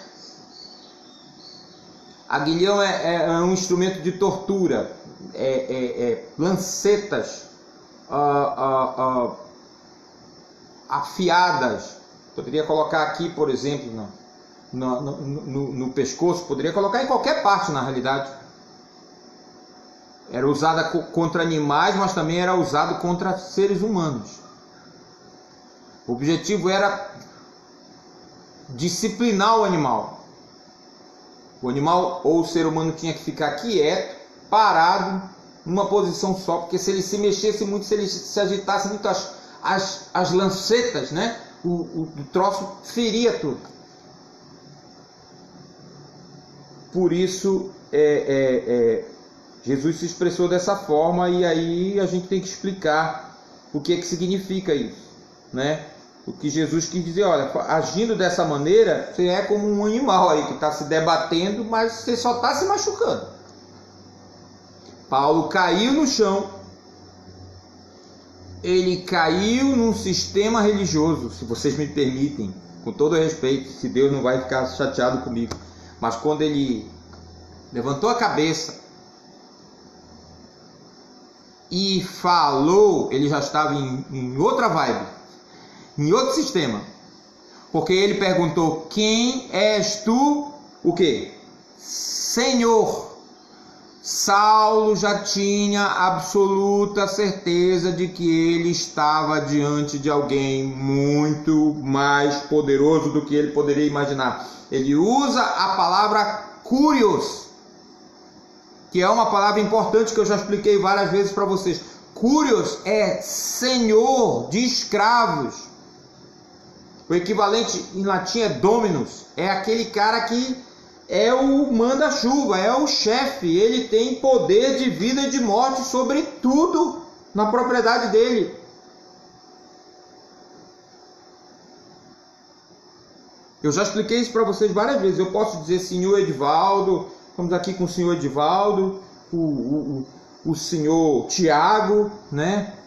Aguilhão é um instrumento de tortura, lancetas afiadas. Poderia colocar aqui, por exemplo, no pescoço, poderia colocar em qualquer parte, na realidade. Era usada contra animais, mas também era usado contra seres humanos. O objetivo era disciplinar o animal. O animal ou o ser humano tinha que ficar quieto, parado, numa posição só, porque se ele se mexesse muito, se ele se agitasse muito as lancetas, né? O troço feria tudo. Por isso Jesus se expressou dessa forma, e aí a gente tem que explicar o que significa isso, né? O que Jesus quis dizer: olha, agindo dessa maneira, você é como um animal aí que está se debatendo, mas você só está se machucando. Paulo caiu no chão. Ele caiu num sistema religioso, se vocês me permitem, com todo respeito, se Deus não vai ficar chateado comigo. Mas quando ele levantou a cabeça e falou, ele já estava em outra vibe, em outro sistema. Porque ele perguntou: quem és tu? O quê? Senhor. Saulo já tinha absoluta certeza de que ele estava diante de alguém muito mais poderoso do que ele poderia imaginar. Ele usa a palavra Kurios, que é uma palavra importante que eu já expliquei várias vezes para vocês. Kurios é senhor de escravos. O equivalente em latim é dominus. É aquele cara que é o manda-chuva, é o chefe. Ele tem poder de vida e de morte sobre tudo na propriedade dele. Eu já expliquei isso para vocês várias vezes. Eu posso dizer senhor Edivaldo, estamos aqui com o senhor Edivaldo, o senhor Tiago, né?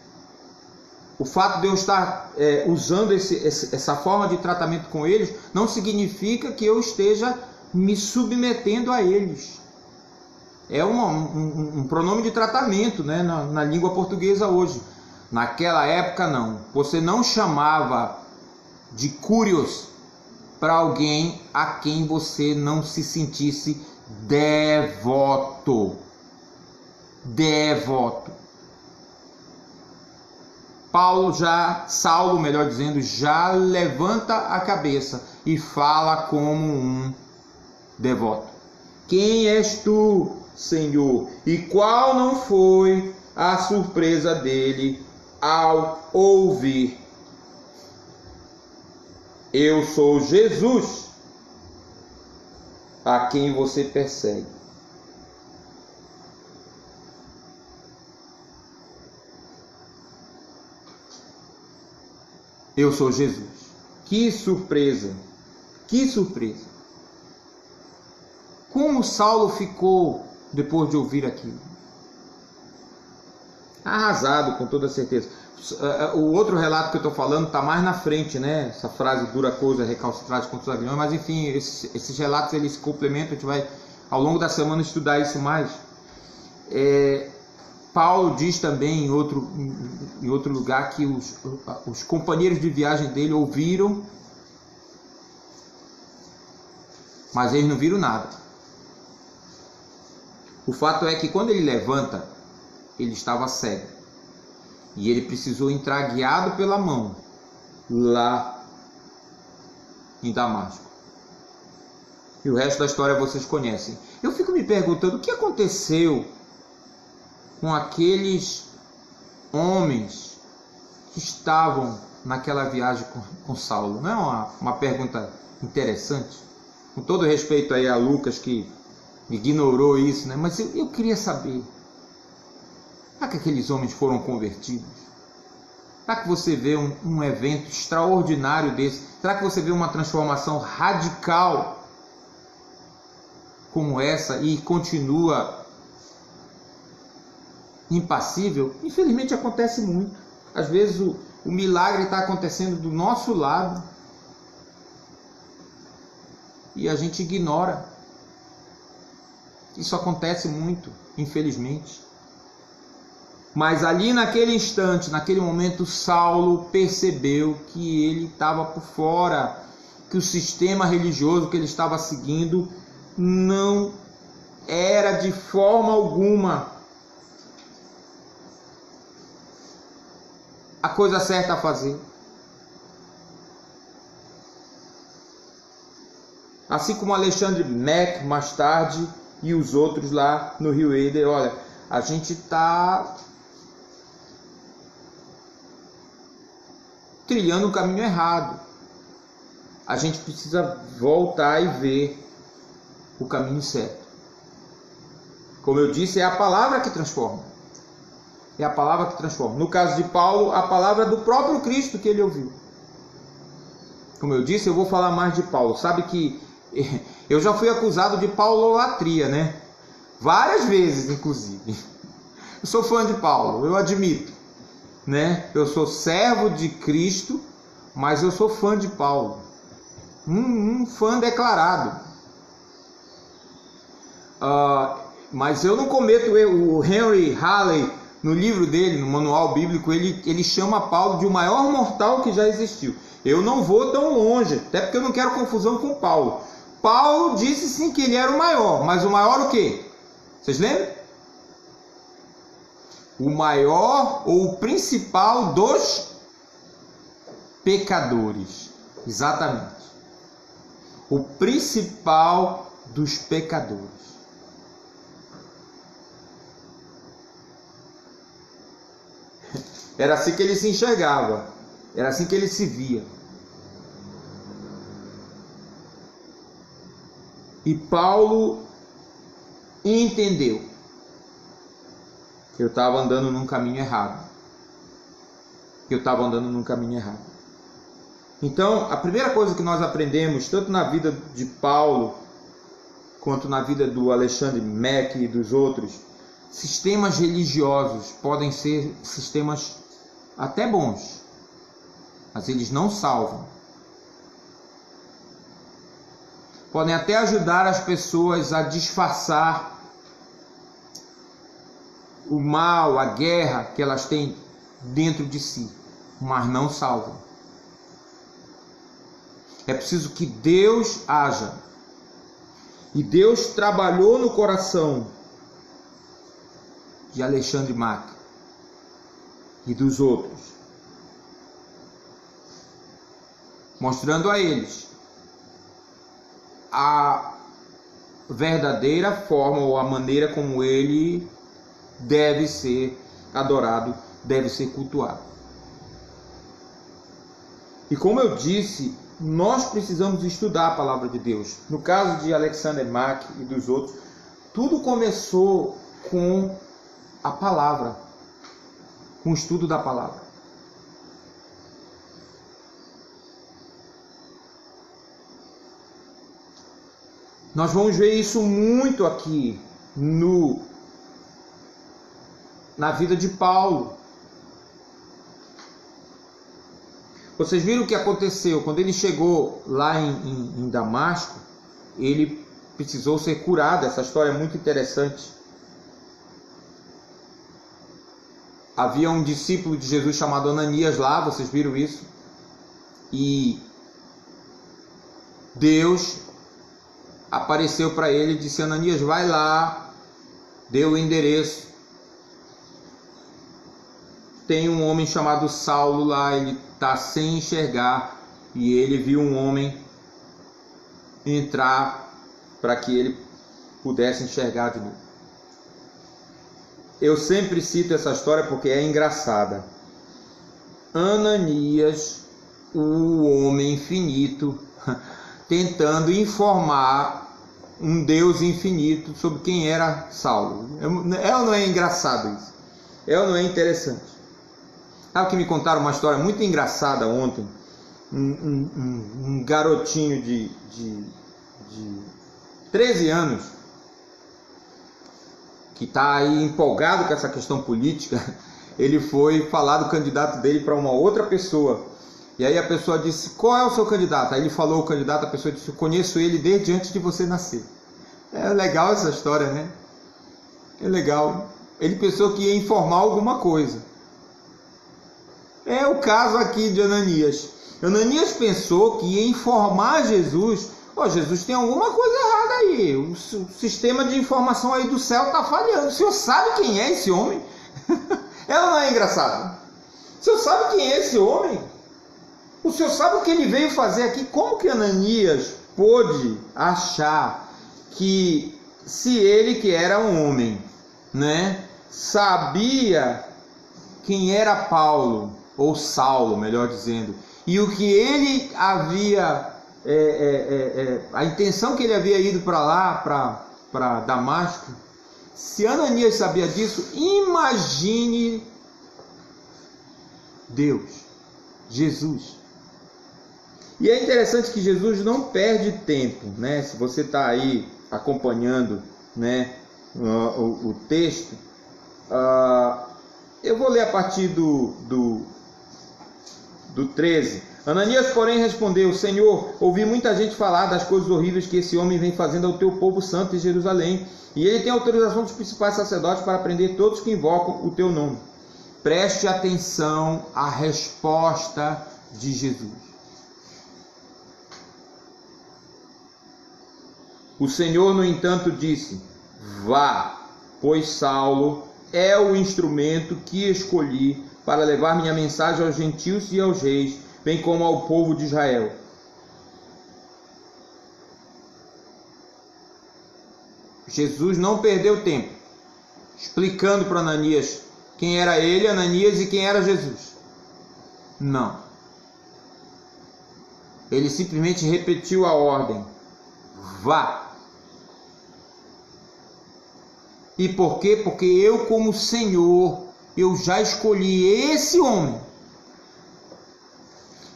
O fato de eu estar usando essa forma de tratamento com eles não significa que eu esteja me submetendo a eles. É um pronome de tratamento, né, na língua portuguesa hoje. Naquela época não. Você não chamava de curios para alguém a quem você não se sentisse devoto. Devoto. Saulo, melhor dizendo, já levanta a cabeça e fala como um devoto. Quem és tu, Senhor? E qual não foi a surpresa dele ao ouvir: eu sou Jesus, a quem você persegue? Eu sou Jesus. Que surpresa! Que surpresa! Como Saulo ficou depois de ouvir aquilo? Arrasado, com toda certeza. O outro relato que eu estou falando está mais na frente, né? Essa frase, dura coisa, recalcitrante contra os aviões. Mas enfim, esses relatos eles se complementam. A gente vai, ao longo da semana, estudar isso mais. Paulo diz também em outro lugar que os companheiros de viagem dele ouviram, mas eles não viram nada. O fato é que quando ele levanta, ele estava cego. E ele precisou entrar guiado pela mão lá em Damasco. E o resto da história vocês conhecem. Eu fico me perguntando o que aconteceu com aqueles homens que estavam naquela viagem com Saulo. Não é uma pergunta interessante? Com todo respeito aí a Lucas, que ignorou isso, né? Mas eu queria saber, será que aqueles homens foram convertidos? Será que você vê um evento extraordinário desse? Será que você vê uma transformação radical como essa e continua impassível? Infelizmente acontece muito. Às vezes o milagre está acontecendo do nosso lado e a gente ignora. Isso acontece muito, infelizmente. Mas ali naquele instante, naquele momento, Saulo percebeu que ele estava por fora, que o sistema religioso que ele estava seguindo não era de forma alguma a coisa certa a fazer. Assim como Alexandre Mack, mais tarde, e os outros lá no Rio Eder, olha, a gente está trilhando o caminho errado. A gente precisa voltar e ver o caminho certo. Como eu disse, é a palavra que transforma. É a palavra que transforma. No caso de Paulo, a palavra do próprio Cristo que ele ouviu. Como eu disse, eu vou falar mais de Paulo. Sabe que eu já fui acusado de paulolatria, né? Várias vezes, inclusive. Eu sou fã de Paulo, eu admito, né? Eu sou servo de Cristo, mas eu sou fã de Paulo. Um fã declarado. Mas eu não cometo o erro. O Henry Halley, no livro dele, no manual bíblico, ele chama Paulo de o maior mortal que já existiu. Eu não vou tão longe, até porque eu não quero confusão com Paulo. Paulo disse sim que ele era o maior, mas o maior o quê? Vocês lembram? O maior ou o principal dos pecadores. Exatamente. O principal dos pecadores. Era assim que ele se enxergava. Era assim que ele se via. E Paulo entendeu. Eu estava andando num caminho errado. Então, a primeira coisa que nós aprendemos, tanto na vida de Paulo, quanto na vida do Alexandre Mack e dos outros, sistemas religiosos podem ser sistemas até bons, mas eles não salvam. Podem até ajudar as pessoas a disfarçar o mal, a guerra que elas têm dentro de si, mas não salvam. É preciso que Deus haja. E Deus trabalhou no coração de Alexandre Mack e dos outros, mostrando a eles a verdadeira forma ou a maneira como ele deve ser adorado, deve ser cultuado. E como eu disse, nós precisamos estudar a palavra de Deus. No caso de Alexander Mack e dos outros, tudo começou com a palavra, com o estudo da palavra. Nós vamos ver isso muito aqui na vida de Paulo. Vocês viram o que aconteceu? Quando ele chegou lá em Damasco, ele precisou ser curado. Essa história é muito interessante. Havia um discípulo de Jesus chamado Ananias lá, vocês viram isso? E Deus apareceu para ele e disse: Ananias, vai lá, deu o endereço. Tem um homem chamado Saulo lá, ele está sem enxergar, e ele viu um homem entrar para que ele pudesse enxergar de novo. Eu sempre cito essa história porque é engraçada. Ananias, o homem infinito, tentando informar um Deus infinito sobre quem era Saulo. É ou não é engraçado isso? É ou não é interessante? Sabe que me contaram uma história muito engraçada ontem? Um garotinho de 13 anos, que está aí empolgado com essa questão política, ele foi falar do candidato dele para uma outra pessoa. E aí a pessoa disse: qual é o seu candidato? Aí ele falou o candidato, a pessoa disse: eu conheço ele desde antes de você nascer. É legal essa história, né? É legal. Ele pensou que ia informar alguma coisa. É o caso aqui de Ananias. Ananias pensou que ia informar Jesus. Jesus, tem alguma coisa errada aí. O sistema de informação aí do céu está falhando. O senhor sabe quem é esse homem? Ela não é engraçada? O senhor sabe quem é esse homem? O senhor sabe o que ele veio fazer aqui? Como que Ananias pôde achar que, se ele, que era um homem, né, sabia quem era Paulo, ou Saulo, melhor dizendo, e o que ele havia, a intenção que ele havia ido para lá, para Damasco, se Ananias sabia disso, imagine Deus, Jesus. E é interessante que Jesus não perde tempo, né? Se você está aí acompanhando, né, o texto, eu vou ler a partir do 13. Ananias, porém, respondeu: Senhor, ouvi muita gente falar das coisas horríveis que esse homem vem fazendo ao teu povo santo em Jerusalém, e ele tem autorização dos principais sacerdotes para prender todos que invocam o teu nome. Preste atenção à resposta de Jesus. O Senhor, no entanto, disse: vá, pois Saulo é o instrumento que escolhi para levar minha mensagem aos gentios e aos reis, bem como ao povo de Israel. Jesus não perdeu tempo explicando para Ananias quem era ele, Ananias, e quem era Jesus. Não. Ele simplesmente repetiu a ordem: vá. E por quê? Porque eu, como Senhor, eu já escolhi esse homem.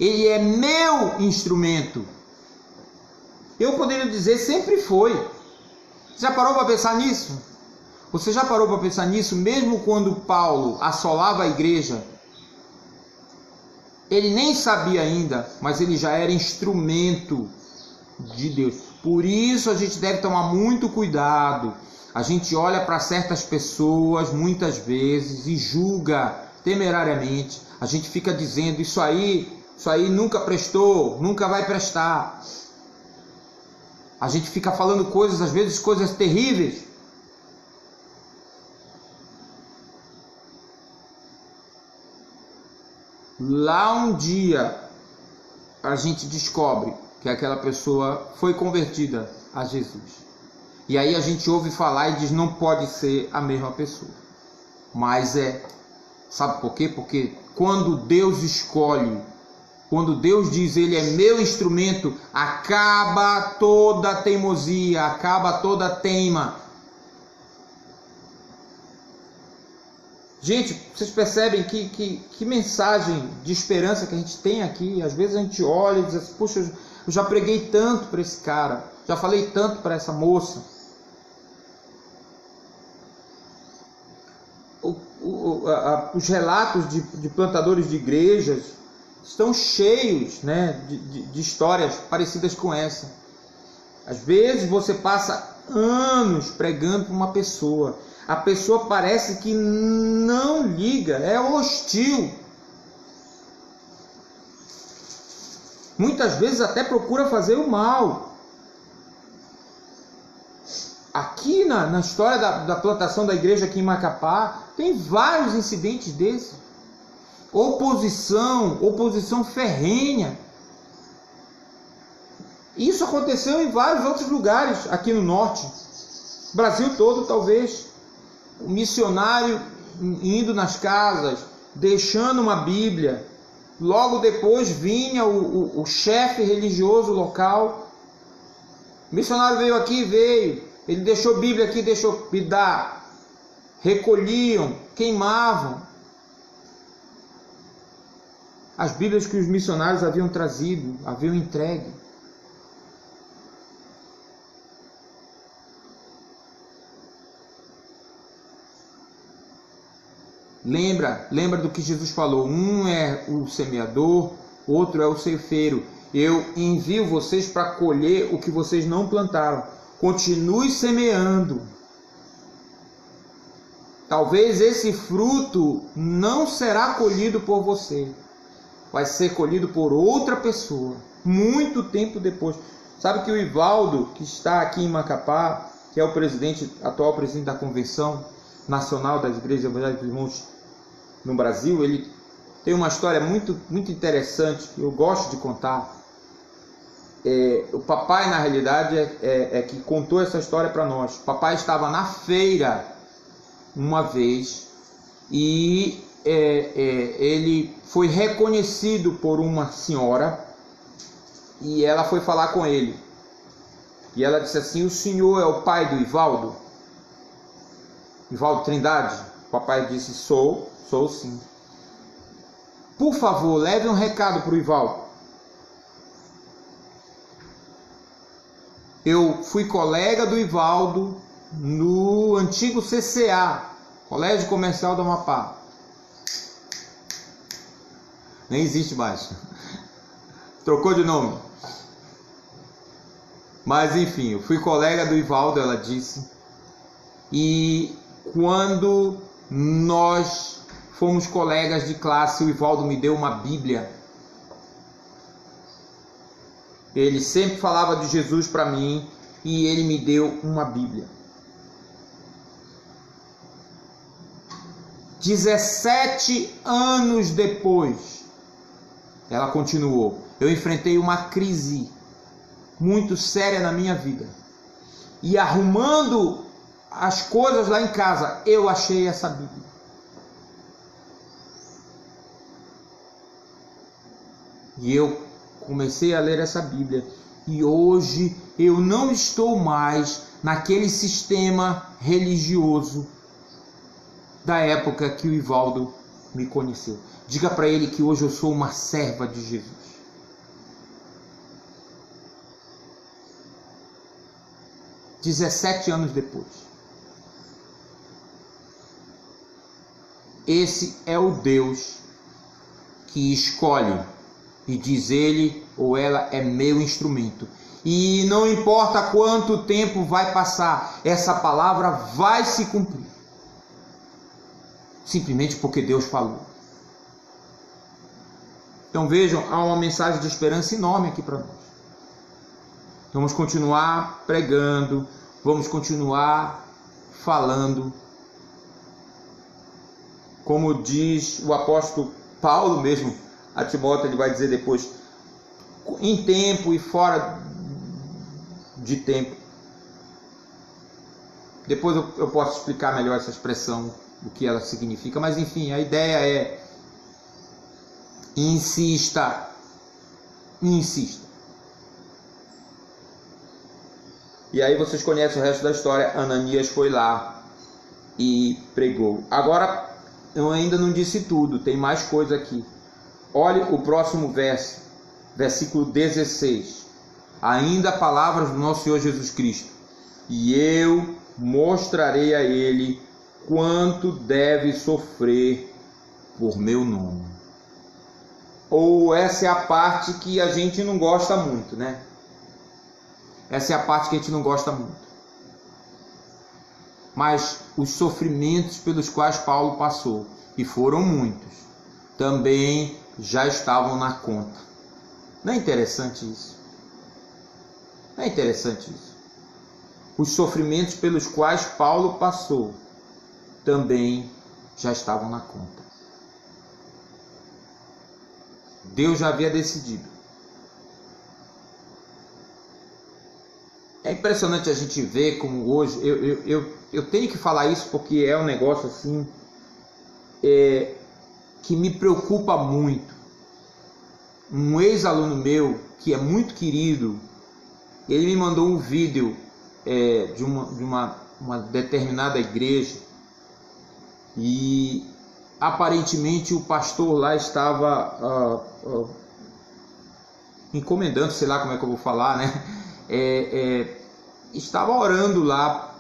Ele é meu instrumento. Eu poderia dizer, sempre foi. Já parou para pensar nisso? Você já parou para pensar nisso? Mesmo quando Paulo assolava a igreja, ele nem sabia ainda, mas ele já era instrumento de Deus. Por isso a gente deve tomar muito cuidado. A gente olha para certas pessoas muitas vezes e julga temerariamente. A gente fica dizendo, isso aí nunca prestou, nunca vai prestar. A gente fica falando coisas, às vezes coisas terríveis. Lá um dia a gente descobre que aquela pessoa foi convertida a Jesus. E aí a gente ouve falar e diz, não pode ser a mesma pessoa. Mas é. Sabe por quê? Porque quando Deus escolhe, quando Deus diz, ele é meu instrumento, acaba toda teimosia, acaba toda teima. Gente, vocês percebem que mensagem de esperança que a gente tem aqui? Às vezes a gente olha e diz assim, puxa, eu já preguei tanto para esse cara, já falei tanto para essa moça. Os relatos de plantadores de igrejas estão cheios, né, de histórias parecidas com essa. Às vezes você passa anos pregando para uma pessoa, a pessoa parece que não liga, é hostil. Muitas vezes até procura fazer o mal. Aqui na história da plantação da igreja aqui em Macapá, tem vários incidentes desses. Oposição ferrenha. Isso aconteceu em vários outros lugares aqui no norte. Brasil todo, talvez. O missionário indo nas casas, deixando uma Bíblia. Logo depois vinha o chefe religioso local. O missionário veio aqui, ele deixou Bíblia aqui, deixou me dar. Recolhiam, queimavam as Bíblias que os missionários haviam trazido, haviam entregue. Lembra do que Jesus falou, um é o semeador, outro é o ceifeiro. Eu envio vocês para colher o que vocês não plantaram. Continue semeando. Talvez esse fruto não será colhido por você. Vai ser colhido por outra pessoa, muito tempo depois. Sabe que o Ivaldo, que está aqui em Macapá, que é o atual presidente da Convenção Nacional das Igrejas Evangélicas Irmãos no Brasil, ele tem uma história muito, muito interessante, que eu gosto de contar. O papai, na realidade, que contou essa história para nós. O papai estava na feira uma vez e ele foi reconhecido por uma senhora e ela foi falar com ele. E ela disse assim, o senhor é o pai do Ivaldo? Ivaldo Trindade? O papai disse, sou sim. Por favor, leve um recado para o Ivaldo. Eu fui colega do Ivaldo no antigo CCA, Colégio Comercial do Amapá. Nem existe mais. Trocou de nome. Mas enfim, eu fui colega do Ivaldo, ela disse. E quando nós fomos colegas de classe, o Ivaldo me deu uma Bíblia. Ele sempre falava de Jesus para mim e ele me deu uma Bíblia. 17 anos depois, ela continuou, eu enfrentei uma crise muito séria na minha vida. E arrumando as coisas lá em casa, eu achei essa Bíblia. E eu comecei a ler essa Bíblia. E hoje eu não estou mais naquele sistema religioso da época que o Ivaldo me conheceu. Diga para ele que hoje eu sou uma serva de Jesus. 17 anos depois. Esse é o Deus que escolhe e diz ele ou ela é meu instrumento. E não importa quanto tempo vai passar, essa palavra vai se cumprir. Simplesmente porque Deus falou. Então vejam, há uma mensagem de esperança enorme aqui para nós. Vamos continuar pregando, vamos continuar falando. Como diz o apóstolo Paulo mesmo a Timóteo, ele vai dizer depois, em tempo e fora de tempo. Depois eu posso explicar melhor essa expressão, o que ela significa, mas enfim, a ideia é: insista, insista. E aí vocês conhecem o resto da história. Ananias foi lá e pregou. Agora, eu ainda não disse tudo, tem mais coisa aqui. Olhe o próximo verso, versículo 16. Ainda palavras do nosso Senhor Jesus Cristo: e eu mostrarei a ele quanto deve sofrer por meu nome. Ou essa é a parte que a gente não gosta muito, né? Essa é a parte que a gente não gosta muito. Mas os sofrimentos pelos quais Paulo passou, e foram muitos, também já estavam na conta. Não é interessante isso? Não é interessante isso? Os sofrimentos pelos quais Paulo passou também já estavam na conta. Deus já havia decidido. É impressionante a gente ver como hoje, eu tenho que falar isso porque é um negócio assim, que me preocupa muito. Um ex-aluno meu, que é muito querido, ele me mandou um vídeo de uma determinada igreja, e aparentemente o pastor lá estava encomendando, sei lá como é que eu vou falar, né? Estava orando lá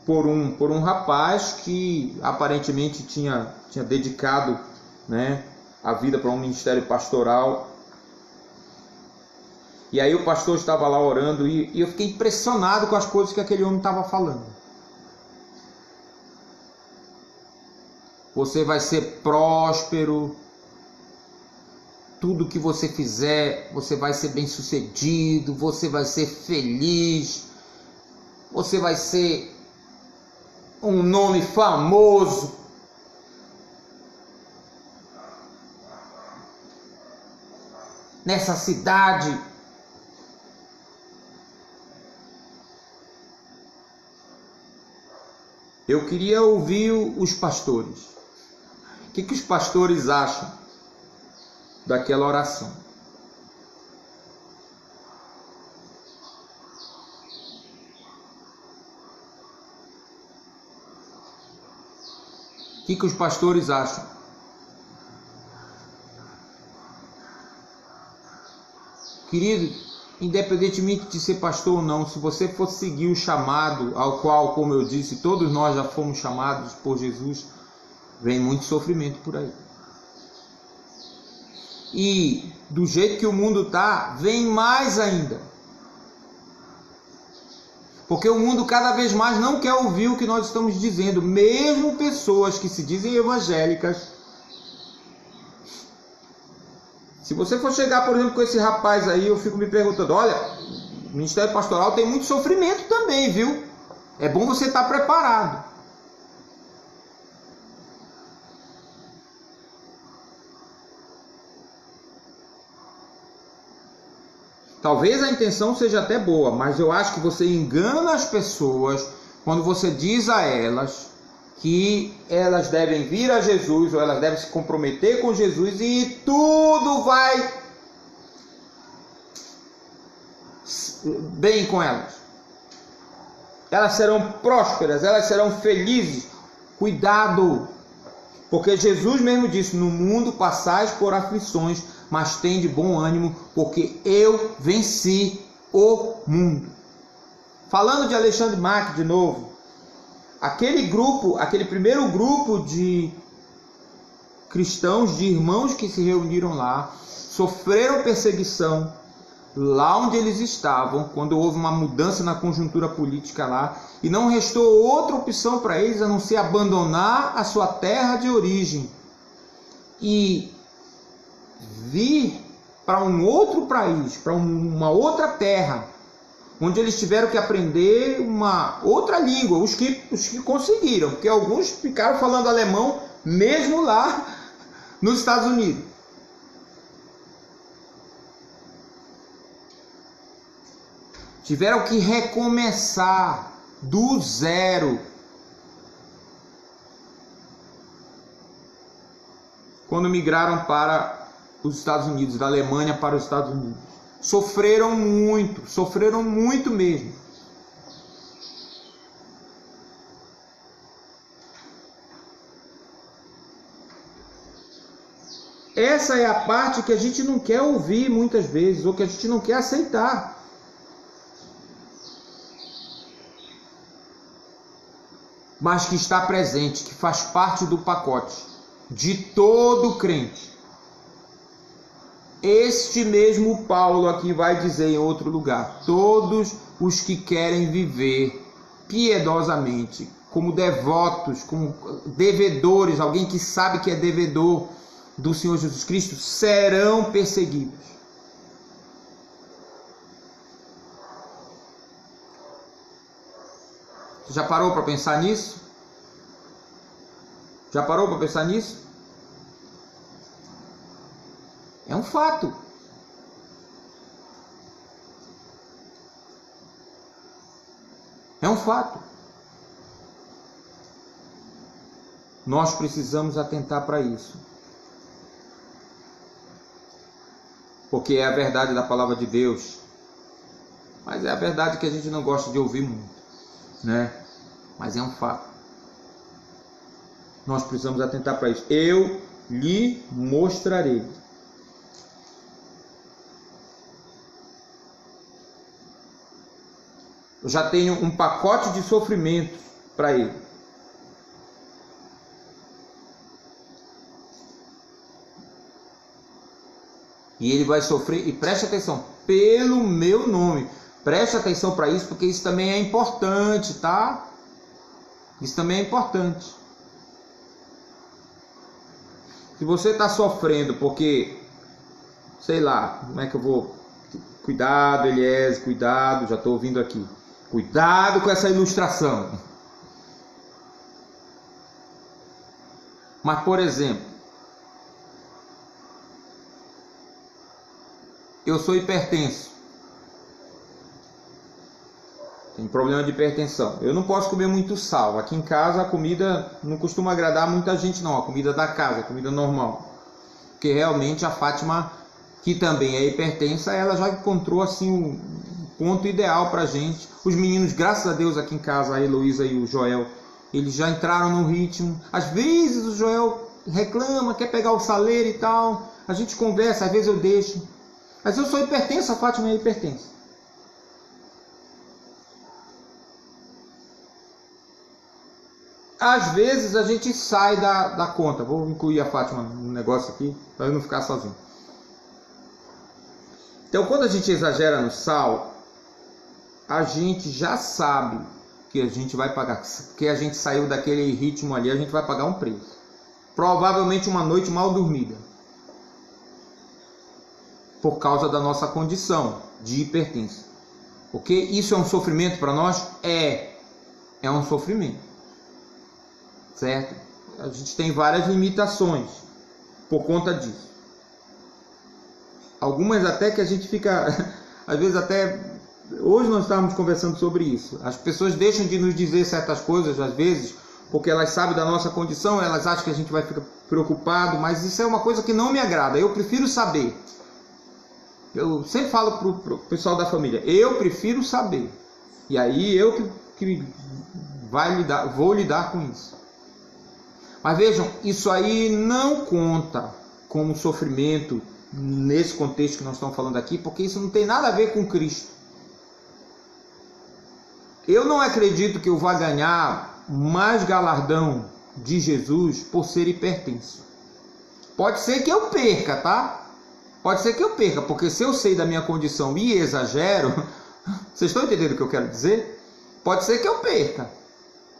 por um rapaz que aparentemente tinha dedicado, né, a vida para um ministério pastoral. E aí o pastor estava lá orando e eu fiquei impressionado com as coisas que aquele homem estava falando. Você vai ser próspero. Tudo que você fizer, você vai ser bem sucedido, você vai ser feliz, você vai ser um nome famoso. Nessa cidade. Eu queria ouvir os pastores. O que os pastores acham daquela oração? O que os pastores acham? Querido, independentemente de ser pastor ou não, se você for seguir o chamado ao qual, como eu disse, todos nós já fomos chamados por Jesus, vem muito sofrimento por aí. E do jeito que o mundo está, vem mais ainda. Porque o mundo cada vez mais não quer ouvir o que nós estamos dizendo. Mesmo pessoas que se dizem evangélicas. Se você for chegar, por exemplo, com esse rapaz aí, eu fico me perguntando, olha, o ministério pastoral tem muito sofrimento também, viu? É bom você estar preparado. Talvez a intenção seja até boa, mas eu acho que você engana as pessoas quando você diz a elas que elas devem vir a Jesus ou elas devem se comprometer com Jesus e tudo vai bem com elas. Elas serão prósperas, elas serão felizes. Cuidado! Porque Jesus mesmo disse, no mundo passais por aflições, mas tem de bom ânimo, porque eu venci o mundo. Falando de Alexandre Mack de novo, aquele primeiro grupo de cristãos, de irmãos que se reuniram lá, sofreram perseguição lá onde eles estavam, quando houve uma mudança na conjuntura política lá, e não restou outra opção para eles a não ser abandonar a sua terra de origem e vir para um outro país, para uma outra terra, onde eles tiveram que aprender uma outra língua, os que conseguiram, porque alguns ficaram falando alemão mesmo lá nos Estados Unidos. Tiveram que recomeçar do zero. Quando migraram para os Estados Unidos, da Alemanha para os Estados Unidos. Sofreram muito mesmo. Essa é a parte que a gente não quer ouvir muitas vezes, ou que a gente não quer aceitar. Mas que está presente, que faz parte do pacote de todo crente. Este mesmo Paulo aqui vai dizer em outro lugar: todos os que querem viver piedosamente, como devotos, como devedores, alguém que sabe que é devedor do Senhor Jesus Cristo, serão perseguidos. Você já parou para pensar nisso? Já parou para pensar nisso? É um fato. É um fato. Nós precisamos atentar para isso. Porque é a verdade da palavra de Deus. Mas é a verdade que a gente não gosta de ouvir muito, né? Mas é um fato. Nós precisamos atentar para isso. Eu lhe mostrarei. Eu já tenho um pacote de sofrimento para ele. E ele vai sofrer, e preste atenção, pelo meu nome. Preste atenção para isso, porque isso também é importante, tá? Isso também é importante. Se você está sofrendo porque, sei lá, como é que eu vou... Cuidado, Eliezer, cuidado, já estou ouvindo aqui. Cuidado com essa ilustração. Mas, por exemplo, eu sou hipertenso. Tenho problema de hipertensão. Eu não posso comer muito sal. Aqui em casa a comida não costuma agradar muita gente não. A comida da casa, a comida normal. Porque realmente a Fátima, que também é hipertensa, ela já encontrou assim um ponto ideal pra gente. Os meninos, graças a Deus, aqui em casa, a Heloísa e o Joel, eles já entraram no ritmo. Às vezes o Joel reclama, quer pegar o saleiro e tal. A gente conversa, às vezes eu deixo. Mas eu sou hipertensa, a Fátima é hipertensa. Às vezes a gente sai da conta. Vou incluir a Fátima no negócio aqui, para eu não ficar sozinho. Então, quando a gente exagera no sal, a gente já sabe que a gente vai pagar, que a gente saiu daquele ritmo ali, a gente vai pagar um preço. Provavelmente uma noite mal dormida. Por causa da nossa condição de hipertensa. Ok? Isso é um sofrimento para nós? É um sofrimento. Certo? A gente tem várias limitações por conta disso. Algumas até que a gente fica, às vezes até, hoje nós estávamos conversando sobre isso. As pessoas deixam de nos dizer certas coisas, às vezes, porque elas sabem da nossa condição, elas acham que a gente vai ficar preocupado, mas isso é uma coisa que não me agrada. Eu prefiro saber. Eu sempre falo para o pessoal da família, eu prefiro saber. E aí eu que vou lidar com isso. Mas vejam, isso aí não conta como sofrimento nesse contexto que nós estamos falando aqui, porque isso não tem nada a ver com Cristo. eu não acredito que eu vá ganhar mais galardão de Jesus por ser hipertenso. Pode ser que eu perca, tá? Pode ser que eu perca, porque se eu sei da minha condição e exagero, vocês estão entendendo o que eu quero dizer? Pode ser que eu perca,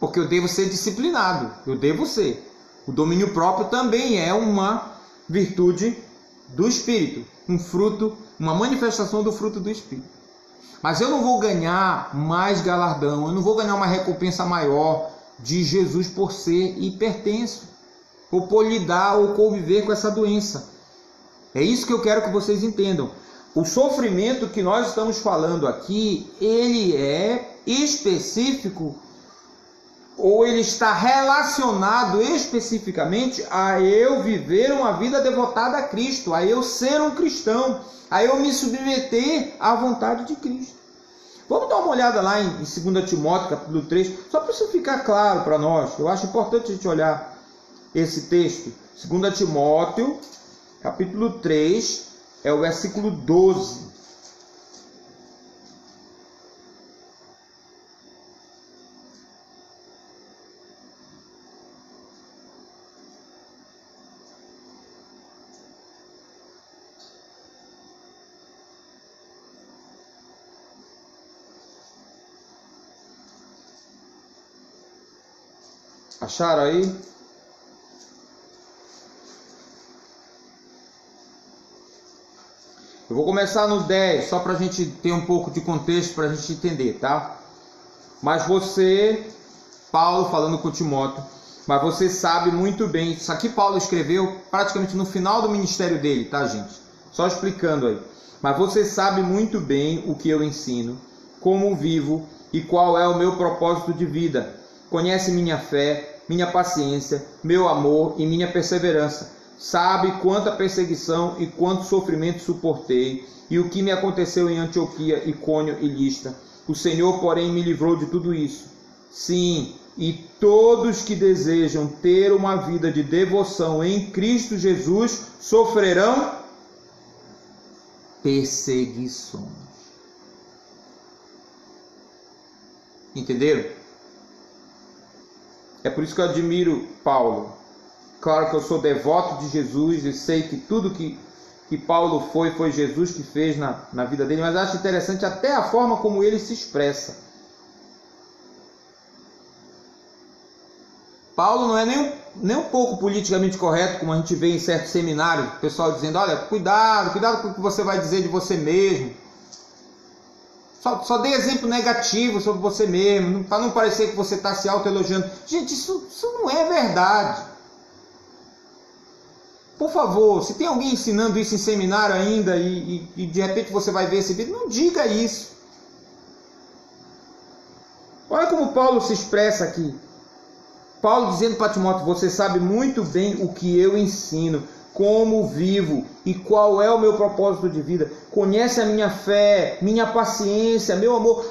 porque eu devo ser disciplinado, eu devo ser. O domínio próprio também é uma virtude do Espírito, um fruto, uma manifestação do fruto do Espírito. Mas eu não vou ganhar mais galardão, eu não vou ganhar uma recompensa maior de Jesus por ser hipertenso, ou por lidar ou conviver com essa doença. É isso que eu quero que vocês entendam. O sofrimento que nós estamos falando aqui, ele é específico, ou ele está relacionado especificamente a eu viver uma vida devotada a Cristo, a eu ser um cristão, a eu me submeter à vontade de Cristo. Vamos dar uma olhada lá em 2 Timóteo, capítulo 3, só para isso ficar claro para nós. Eu acho importante a gente olhar esse texto. 2 Timóteo, capítulo 3, é o versículo 12. Acharam aí? Eu vou começar no 10, só para a gente ter um pouco de contexto, para a gente entender, tá? Mas você, Paulo falando com Timóteo, mas você sabe muito bem, isso aqui Paulo escreveu praticamente no final do ministério dele, tá, gente? Só explicando aí. Mas você sabe muito bem o que eu ensino, como vivo e qual é o meu propósito de vida. Conhece minha fé, minha paciência, meu amor e minha perseverança. Sabe quanta perseguição e quanto sofrimento suportei, e o que me aconteceu em Antioquia, Icônio e Listra. O Senhor, porém, me livrou de tudo isso. Sim, e todos que desejam ter uma vida de devoção em Cristo Jesus sofrerão perseguições. Entenderam? É por isso que eu admiro Paulo. Claro que eu sou devoto de Jesus e sei que tudo que Paulo foi Jesus que fez na vida dele, mas acho interessante até a forma como ele se expressa. Paulo não é nem um pouco politicamente correto, como a gente vê em certos seminários, o pessoal dizendo, olha, cuidado com o que você vai dizer de você mesmo. Só dê exemplo negativo sobre você mesmo, para não parecer que você está se autoelogiando. Gente, isso não é verdade. Por favor, se tem alguém ensinando isso em seminário ainda e de repente você vai ver esse vídeo, não diga isso. Olha como Paulo se expressa aqui. Paulo dizendo para Timóteo, você sabe muito bem o que eu ensino, como vivo e qual é o meu propósito de vida. Conhece a minha fé, minha paciência, meu amor.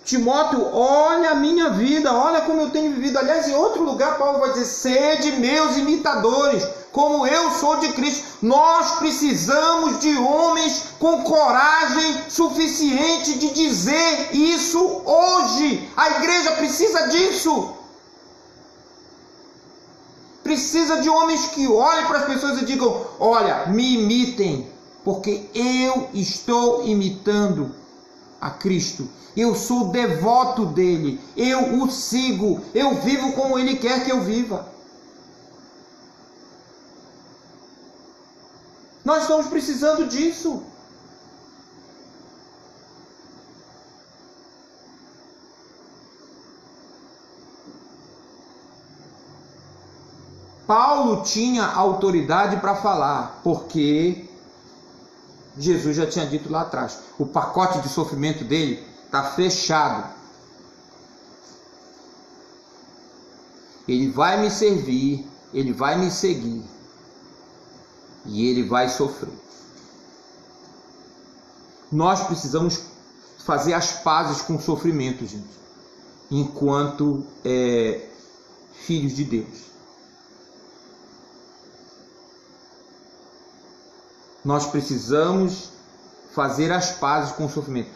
Timóteo, olha a minha vida, olha como eu tenho vivido. Aliás, em outro lugar, Paulo vai dizer, sede meus imitadores, como eu sou de Cristo. Nós precisamos de homens com coragem suficiente de dizer isso hoje. A igreja precisa disso. Precisa de homens que olhem para as pessoas e digam, olha, me imitem, porque eu estou imitando a Cristo. Eu sou devoto dele, eu o sigo, eu vivo como ele quer que eu viva. Nós estamos precisando disso. Paulo tinha autoridade para falar, porque Jesus já tinha dito lá atrás, o pacote de sofrimento dele está fechado. Ele vai me servir, ele vai me seguir e ele vai sofrer. Nós precisamos fazer as pazes com o sofrimento, gente, enquanto filhos de Deus. Nós precisamos fazer as pazes com o sofrimento.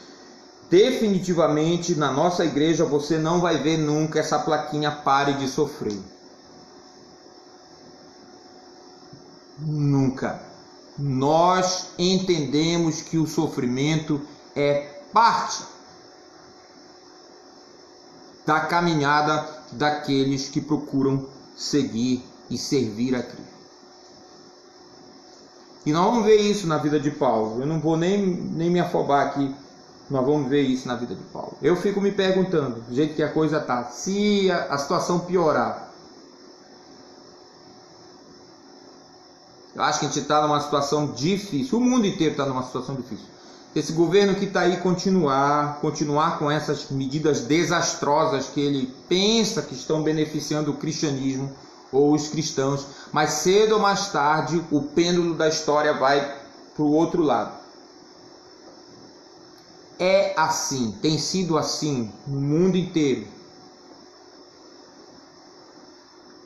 definitivamente na nossa igreja você não vai ver nunca essa plaquinha "pare de sofrer". Nunca. Nós entendemos que o sofrimento é parte da caminhada daqueles que procuram seguir e servir a Cristo. E nós vamos ver isso na vida de Paulo. Eu não vou nem me afobar aqui. Nós vamos ver isso na vida de Paulo. Eu fico me perguntando, do jeito que a coisa está, se a situação piorar. Eu acho que a gente está numa situação difícil. O mundo inteiro está numa situação difícil. Esse governo que está aí continuar com essas medidas desastrosas que ele pensa que estão beneficiando o cristianismo ou os cristãos, mas cedo ou mais tarde o pêndulo da história vai para o outro lado. É assim, tem sido assim no mundo inteiro.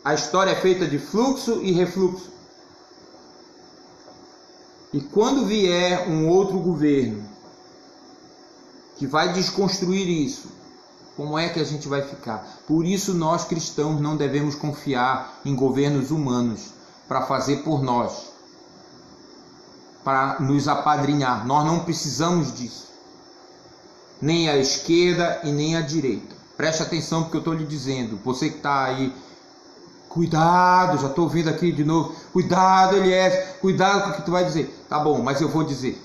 A história é feita de fluxo e refluxo. E quando vier um outro governo que vai desconstruir isso, como é que a gente vai ficar? Por isso nós cristãos não devemos confiar em governos humanos para fazer por nós, para nos apadrinhar. Nós não precisamos disso. Nem a esquerda e nem a direita. Preste atenção porque eu estou lhe dizendo. Você que está aí, cuidado, já estou ouvindo aqui de novo. Cuidado, Elias, cuidado com o que tu vai dizer. Tá bom, mas eu vou dizer.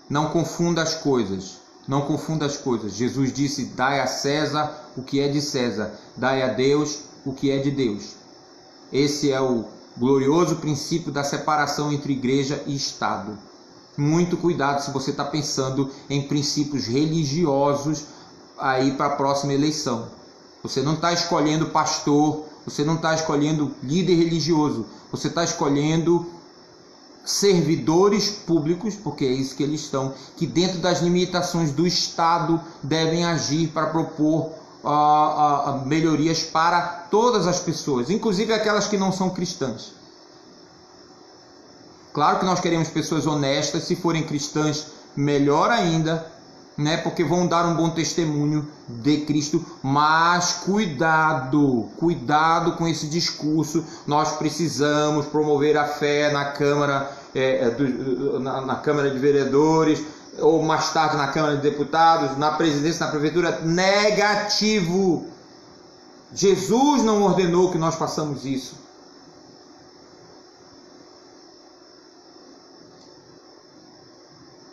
Não confunda as coisas. Não confunda as coisas. Jesus disse: dai a César o que é de César. Dai a Deus o que é de Deus. Esse é o glorioso princípio da separação entre igreja e Estado. Muito cuidado se você está pensando em princípios religiosos aí para a próxima eleição. Você não está escolhendo pastor, você não está escolhendo líder religioso, você está escolhendo servidores públicos, porque é isso que eles estão, que dentro das limitações do Estado devem agir para propor melhorias para todas as pessoas, inclusive aquelas que não são cristãs. Claro que nós queremos pessoas honestas, se forem cristãs, melhor ainda, né? Porque vão dar um bom testemunho de Cristo, mas cuidado com esse discurso. Nós precisamos promover a fé na Câmara, na Câmara de Vereadores, ou mais tarde na Câmara de Deputados, na presidência, na prefeitura. Negativo. Jesus não ordenou que nós façamos isso.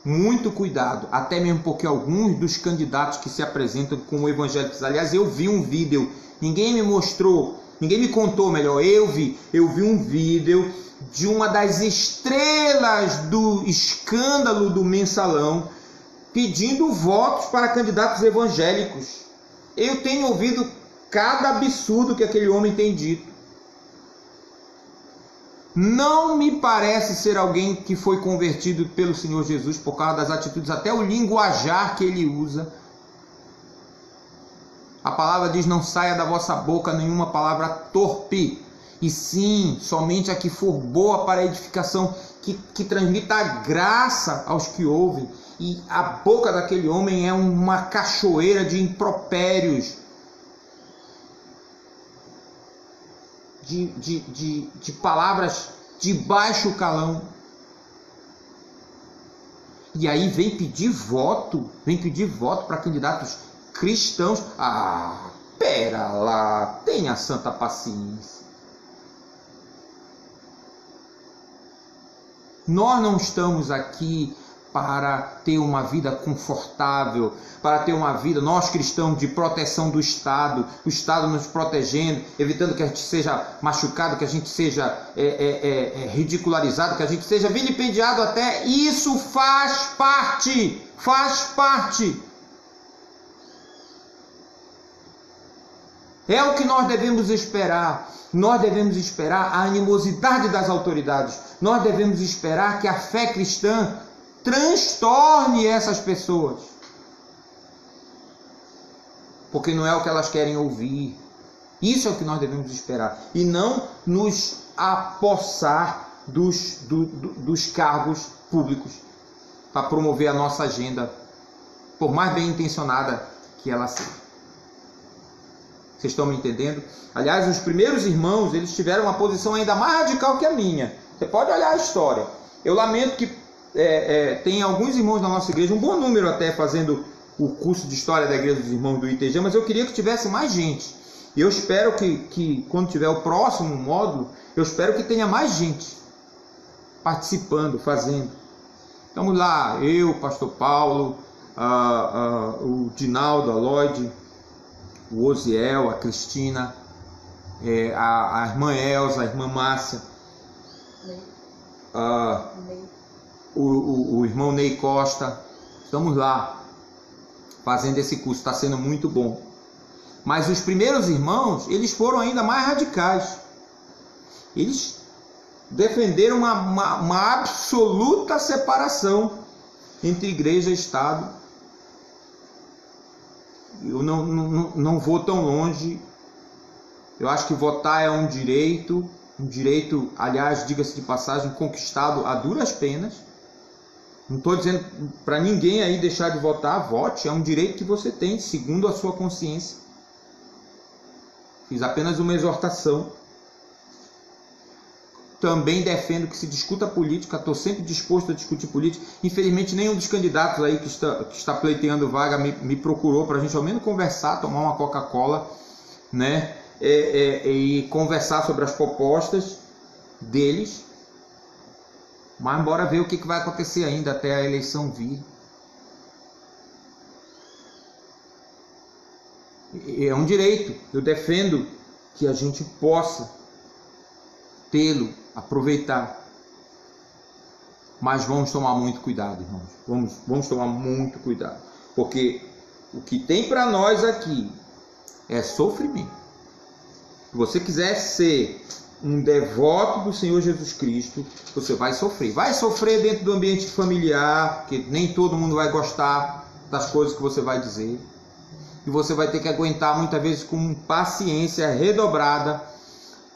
Muito cuidado, até mesmo porque alguns dos candidatos que se apresentam como evangélicos, aliás, eu vi um vídeo, ninguém me mostrou, ninguém me contou melhor, eu vi um vídeo de uma das estrelas do escândalo do Mensalão pedindo votos para candidatos evangélicos. Eu tenho ouvido cada absurdo que aquele homem tem dito. Não me parece ser alguém que foi convertido pelo Senhor Jesus por causa das atitudes, até o linguajar que ele usa. A palavra diz: não saia da vossa boca nenhuma palavra torpe, e sim, somente a que for boa para a edificação, que transmita a graça aos que ouvem. E a boca daquele homem é uma cachoeira de impropérios, de palavras de baixo calão. E aí vem pedir voto para candidatos cristãos. Pera lá, tenha santa paciência. Nós não estamos aqui para ter uma vida confortável, para ter uma vida, nós cristãos, de proteção do Estado, o Estado nos protegendo, evitando que a gente seja machucado, que a gente seja ridicularizado, que a gente seja vilipendiado até. Isso faz parte. É o que nós devemos esperar. Nós devemos esperar a animosidade das autoridades. Nós devemos esperar que a fé cristã transtorne essas pessoas, porque não é o que elas querem ouvir. Isso é o que nós devemos esperar, e não nos apossar dos cargos públicos para promover a nossa agenda, por mais bem intencionada que ela seja. Vocês estão me entendendo? Aliás, os primeiros irmãos, eles tiveram uma posição ainda mais radical que a minha. Você pode olhar a história. Eu lamento que tem alguns irmãos da nossa igreja, um bom número até, fazendo o curso de História da Igreja dos Irmãos do ITG, mas eu queria que tivesse mais gente. E eu espero que quando tiver o próximo módulo, eu espero que tenha mais gente participando, fazendo. Estamos lá, eu, pastor Paulo, o Dinaldo, a Lloyd, o Osiel, a Cristina, a irmã Elza, a irmã Márcia, o irmão Ney Costa. Estamos lá fazendo esse curso, está sendo muito bom. Mas os primeiros irmãos, eles foram ainda mais radicais. Eles defenderam uma absoluta separação entre igreja e Estado. Eu não vou tão longe. Eu acho que votar é um direito, aliás, diga-se de passagem, conquistado a duras penas. Não estou dizendo para ninguém aí deixar de votar, vote, é um direito que você tem, segundo a sua consciência. Fiz apenas uma exortação. Também defendo que se discuta política, estou sempre disposto a discutir política. Infelizmente, nenhum dos candidatos aí que está pleiteando vaga me procurou para a gente ao menos conversar, tomar uma Coca-Cola, né? E conversar sobre as propostas deles. Mas bora ver o que vai acontecer ainda até a eleição vir. É um direito. Eu defendo que a gente possa tê-lo, aproveitar. Mas vamos tomar muito cuidado, irmãos. Vamos tomar muito cuidado. Porque o que tem para nós aqui é sofrimento. Se você quiser ser um devoto do Senhor Jesus Cristo, você vai sofrer. Vai sofrer dentro do ambiente familiar, porque nem todo mundo vai gostar das coisas que você vai dizer. E você vai ter que aguentar muitas vezes com paciência redobrada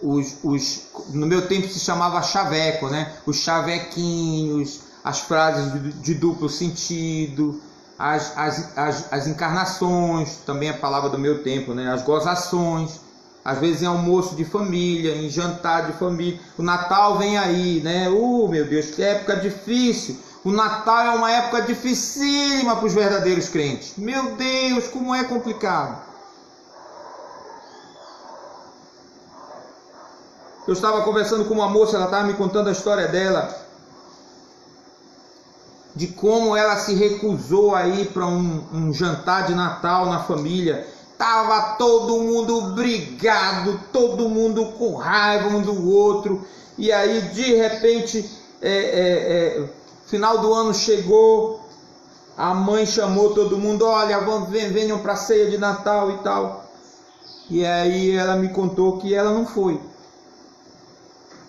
no meu tempo se chamava chaveco, né? Os chavequinhos, as frases de duplo sentido, as encarnações, também a palavra do meu tempo, né? As gozações, às vezes em almoço de família, em jantar de família. O Natal vem aí, né? Meu Deus, que época difícil! O Natal é uma época dificílima para os verdadeiros crentes. Meu Deus, como é complicado! Eu estava conversando com uma moça, ela estava me contando a história dela, de como ela se recusou a ir para um jantar de Natal na família. Tava todo mundo brigado, todo mundo com raiva um do outro. E aí, de repente, final do ano chegou, a mãe chamou todo mundo, olha, venham para a ceia de Natal e tal. E aí ela me contou que ela não foi.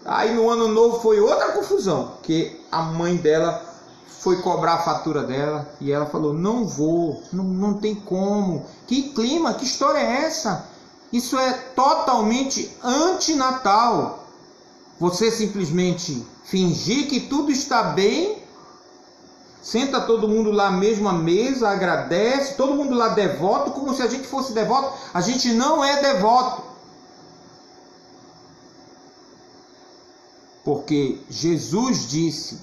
Aí no ano novo foi outra confusão, porque a mãe dela foi cobrar a fatura dela e ela falou, não vou, não tem como. Que clima, que história é essa? Isso é totalmente anti-Natal. Você simplesmente fingir que tudo está bem, senta todo mundo lá mesmo à mesa, agradece, todo mundo lá devoto, como se a gente fosse devoto. A gente não é devoto. Porque Jesus disse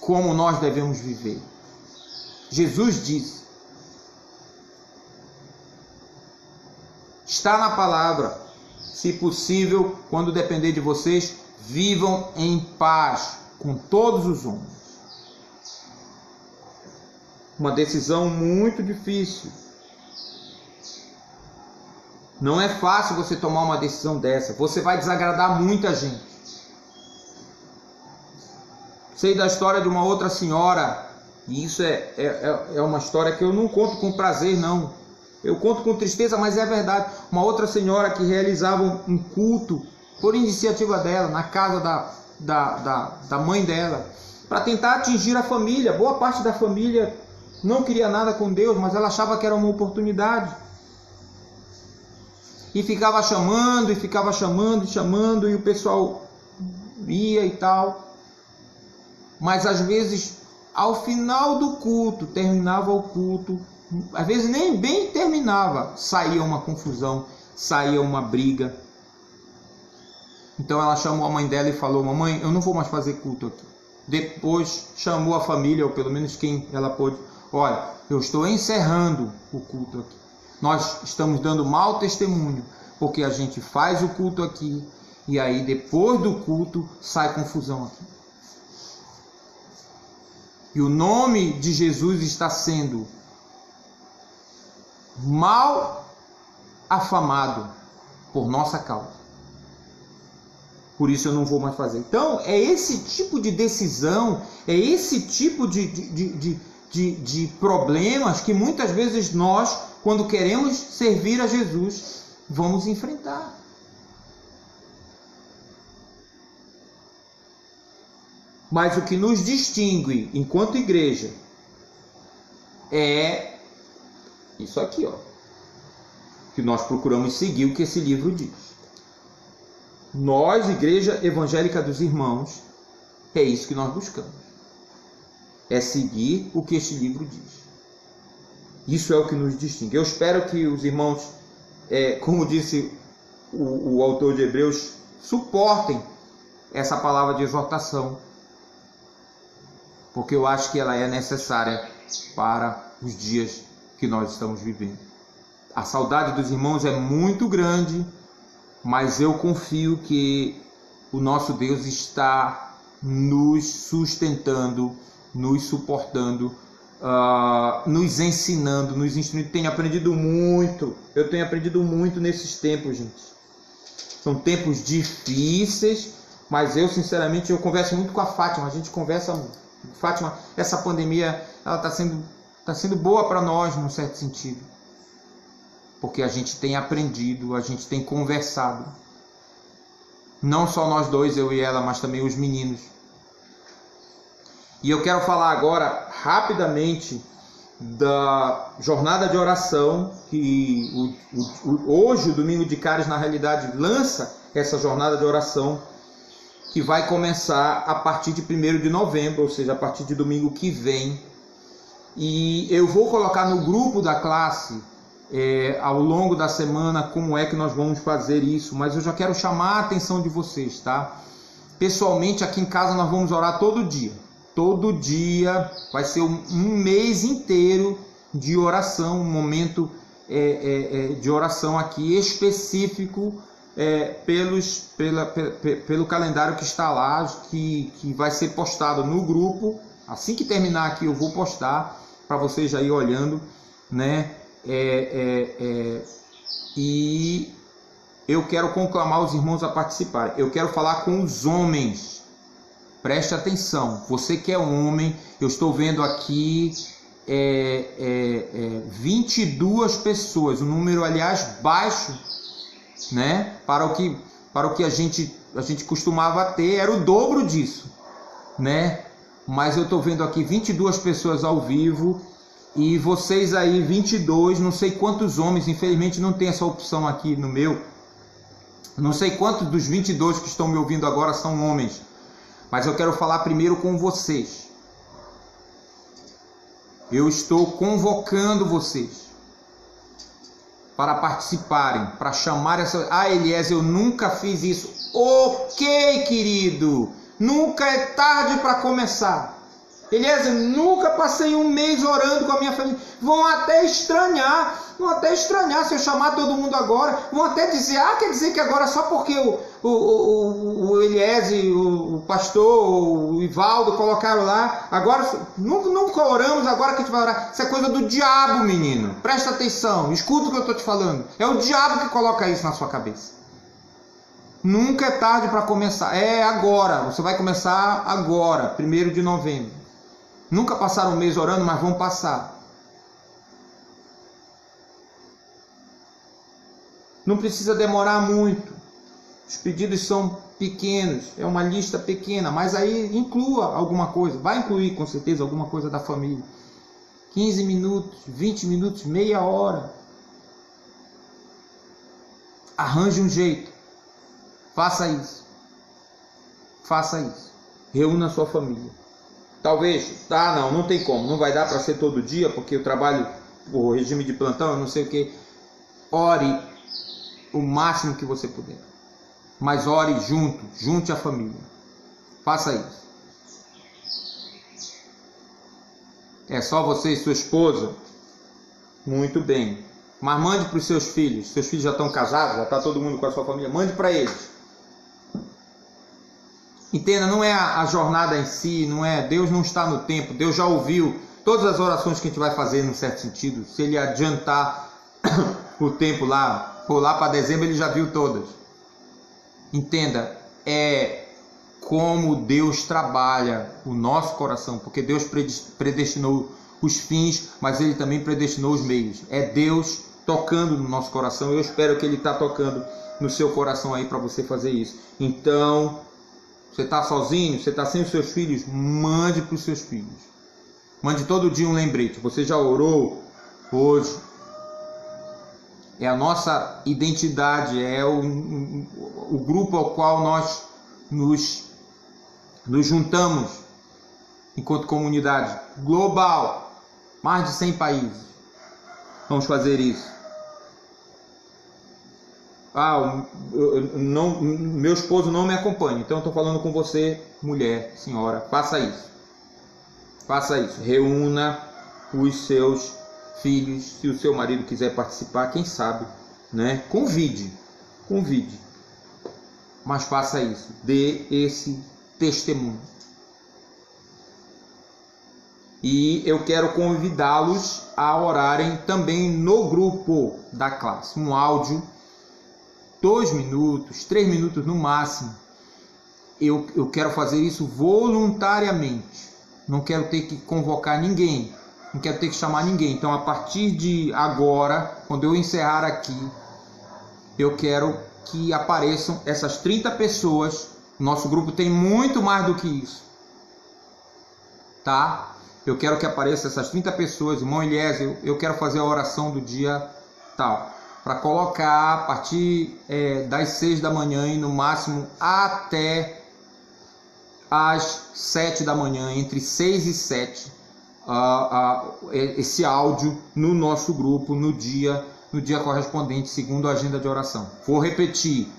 como nós devemos viver. Jesus disse. Está na palavra. Se possível, quando depender de vocês, vivam em paz com todos os homens. Uma decisão muito difícil. Não é fácil você tomar uma decisão dessa. Você vai desagradar muita gente. Sei da história de uma outra senhora. E isso é uma história que eu não conto com prazer, não. Eu conto com tristeza, mas é verdade. Uma outra senhora que realizava um culto, por iniciativa dela, na casa da mãe dela, para tentar atingir a família. Boa parte da família não queria nada com Deus, mas ela achava que era uma oportunidade. E ficava chamando, e o pessoal ia e tal. Mas às vezes, ao final do culto, terminava o culto, às vezes nem bem terminava, saía uma confusão, saía uma briga. Então ela chamou a mãe dela e falou: mamãe, eu não vou mais fazer culto aqui. Depois chamou a família, ou pelo menos quem ela pôde: olha, eu estou encerrando o culto aqui. Nós estamos dando mau testemunho, porque a gente faz o culto aqui, e aí depois do culto sai confusão aqui. E o nome de Jesus está sendo mal afamado por nossa causa. Por isso eu não vou mais fazer. Então, é esse tipo de decisão, é esse tipo de problemas que muitas vezes nós, quando queremos servir a Jesus, vamos enfrentar. Mas o que nos distingue enquanto igreja é isso aqui, ó, que nós procuramos seguir o que esse livro diz. Nós, Igreja Evangélica dos Irmãos, é isso que nós buscamos. É seguir o que este livro diz. Isso é o que nos distingue. Eu espero que os irmãos, como disse o autor de Hebreus, suportem essa palavra de exortação, porque eu acho que ela é necessária para os dias que nós estamos vivendo. A saudade dos irmãos é muito grande, mas eu confio que o nosso Deus está nos sustentando, nos suportando, nos ensinando, nos instruindo. Tenho aprendido muito. Eu tenho aprendido muito nesses tempos, gente. São tempos difíceis, mas eu, sinceramente, eu converso muito com a Fátima. A gente conversa muito. Fátima, essa pandemia, ela está sendo boa para nós, num certo sentido. Porque a gente tem aprendido, a gente tem conversado. Não só nós dois, eu e ela, mas também os meninos. E eu quero falar agora, rapidamente, da jornada de oração, que hoje, o Domingo de Cáris, na realidade, lança essa jornada de oração, que vai começar a partir de 1º de novembro, ou seja, a partir de domingo que vem. E eu vou colocar no grupo da classe, ao longo da semana, como é que nós vamos fazer isso, mas eu já quero chamar a atenção de vocês, tá? Pessoalmente, aqui em casa nós vamos orar todo dia. Todo dia vai ser um mês inteiro de oração, um momento de oração aqui específico, pelo calendário que está lá, que vai ser postado no grupo. Assim que terminar aqui eu vou postar para vocês já ir olhando, né? E eu quero conclamar os irmãos a participarem. Eu quero falar com os homens. Preste atenção. Você que é homem, eu estou vendo aqui 22 pessoas. Um número, aliás, baixo, né? Para o que a gente costumava ter, era o dobro disso, né? Mas eu estou vendo aqui 22 pessoas ao vivo. E vocês aí, 22, não sei quantos homens, infelizmente não tem essa opção aqui no meu. Não sei quantos dos 22 que estão me ouvindo agora são homens. Mas eu quero falar primeiro com vocês. Eu estou convocando vocês para participarem, para chamar essa... Ah, Eliezer, eu nunca fiz isso. Ok, querido. Nunca é tarde para começar. Eliezer, nunca passei um mês orando com a minha família. Vão até estranhar se eu chamar todo mundo agora. Vão até dizer, quer dizer que agora só porque o Eliezer, o pastor, o Ivaldo colocaram lá, agora nunca oramos, agora que a gente vai orar. Isso é coisa do diabo, menino. Presta atenção, escuta o que eu estou te falando. É o diabo que coloca isso na sua cabeça. Nunca é tarde para começar. É agora, você vai começar agora, 1º de novembro. Nunca passaram um mês orando, mas vão passar. Não precisa demorar muito. Os pedidos são pequenos, é uma lista pequena, mas aí inclua alguma coisa. Vai incluir com certeza alguma coisa da família. 15 minutos, 20 minutos, meia hora. Arranje um jeito. Faça isso. Faça isso. Reúna a sua família. Talvez, não tem como, não vai dar para ser todo dia, porque eu trabalho por regime de plantão, eu não sei o que. Ore o máximo que você puder. Mas ore junte a família. Faça isso. É só você e sua esposa? Muito bem. Mas mande para os seus filhos. Seus filhos já estão casados, já está todo mundo com a sua família. Mande para eles. Entenda, não é a jornada em si, não é. Deus não está no tempo. Deus já ouviu todas as orações que a gente vai fazer, num certo sentido. Se ele adiantar o tempo lá, for lá para dezembro, ele já viu todas. Entenda, é como Deus trabalha o nosso coração, porque Deus predestinou os fins, mas Ele também predestinou os meios. É Deus tocando no nosso coração. Eu espero que Ele está tocando no seu coração aí para você fazer isso. Então, você está sozinho, você está sem os seus filhos, mande para os seus filhos. Mande todo dia um lembrete. Você já orou hoje? É a nossa identidade, é o grupo ao qual nós nos juntamos enquanto comunidade global, mais de 100 países. Vamos fazer isso. Meu esposo não me acompanha, então eu estou falando com você, mulher, senhora, faça isso. Faça isso. Reúna os seus filhos. Se o seu marido quiser participar, quem sabe, né? Convide. Mas faça isso. Dê esse testemunho. E eu quero convidá-los a orarem também no grupo da classe. Um áudio, 2 minutos, 3 minutos no máximo. Eu quero fazer isso voluntariamente. Não quero ter que convocar ninguém. Não quero ter que chamar ninguém. Então, a partir de agora, quando eu encerrar aqui, eu quero que apareçam essas 30 pessoas. Nosso grupo tem muito mais do que isso. Tá? Eu quero que apareçam essas 30 pessoas. Irmão Elias, eu quero fazer a oração do dia tal. Para colocar a partir das 6 da manhã e no máximo até às 7 da manhã, entre 6 e 7, esse áudio no nosso grupo no dia correspondente, segundo a agenda de oração. Vou repetir,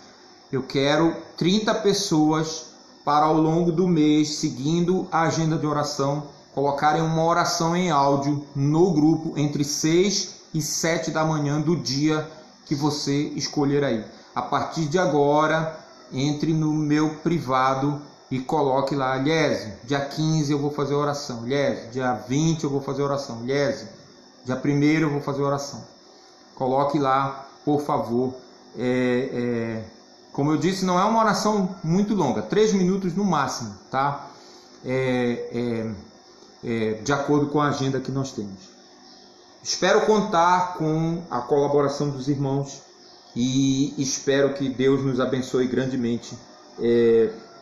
eu quero 30 pessoas para ao longo do mês, seguindo a agenda de oração, colocarem uma oração em áudio no grupo entre 6 e 7 da manhã do dia que você escolher aí. A partir de agora, entre no meu privado e coloque lá, Elias, dia 15 eu vou fazer oração, Elias, dia 20 eu vou fazer oração, Elias, dia 1º eu vou fazer oração. Coloque lá, por favor. Como eu disse, não é uma oração muito longa, 3 minutos no máximo, tá? De acordo com a agenda que nós temos. Espero contar com a colaboração dos irmãos e espero que Deus nos abençoe grandemente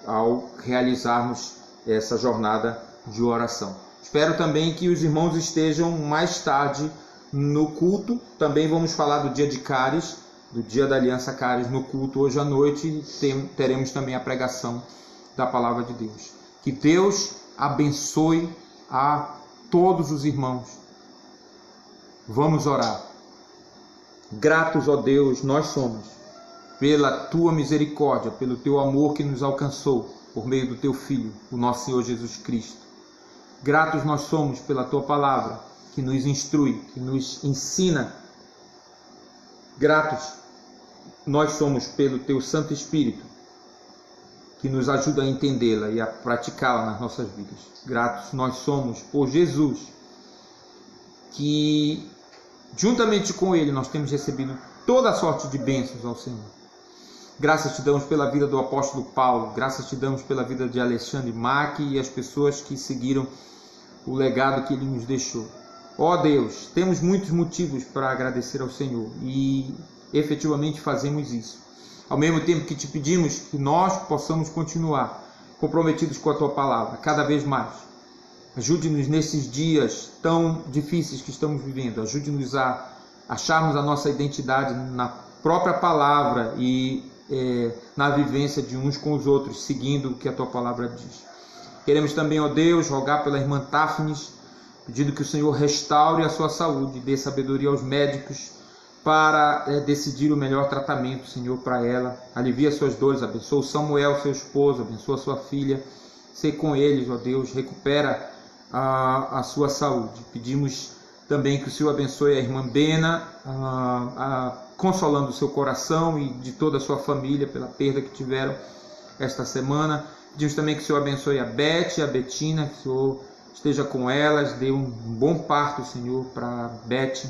ao realizarmos essa jornada de oração. Espero também que os irmãos estejam mais tarde no culto. Também vamos falar do dia de Cáris, do dia da Aliança Cáris no culto hoje à noite. Teremos também a pregação da Palavra de Deus. Que Deus abençoe a todos os irmãos. Vamos orar. Gratos, ó Deus, nós somos, pela Tua misericórdia, pelo Teu amor que nos alcançou, por meio do Teu Filho, o nosso Senhor Jesus Cristo. Gratos nós somos pela Tua Palavra, que nos instrui, que nos ensina. Gratos nós somos pelo Teu Santo Espírito, que nos ajuda a entendê-la e a praticá-la nas nossas vidas. Gratos nós somos por Jesus, que juntamente com Ele nós temos recebido toda a sorte de bênçãos ao Senhor. Graças te damos pela vida do apóstolo Paulo, graças te damos pela vida de Alexandre Mack e as pessoas que seguiram o legado que ele nos deixou. Ó Deus, temos muitos motivos para agradecer ao Senhor e efetivamente fazemos isso. Ao mesmo tempo que te pedimos que nós possamos continuar comprometidos com a Tua Palavra, cada vez mais. Ajude-nos nesses dias tão difíceis que estamos vivendo. Ajude-nos a acharmos a nossa identidade na própria Palavra e na vivência de uns com os outros, seguindo o que a tua palavra diz. Queremos também, ó Deus, rogar pela irmã Táfnis, pedindo que o Senhor restaure a sua saúde, dê sabedoria aos médicos para decidir o melhor tratamento, Senhor, para ela. Alivia suas dores, abençoa o Samuel, seu esposo, abençoa sua filha. Sei com eles, ó Deus, recupera a sua saúde. Pedimos também que o Senhor abençoe a irmã Bena, consolando o seu coração e de toda a sua família pela perda que tiveram esta semana. Pedimos também que o Senhor abençoe a Beth e a Betina, que o Senhor esteja com elas, dê um bom parto, Senhor, para Beth,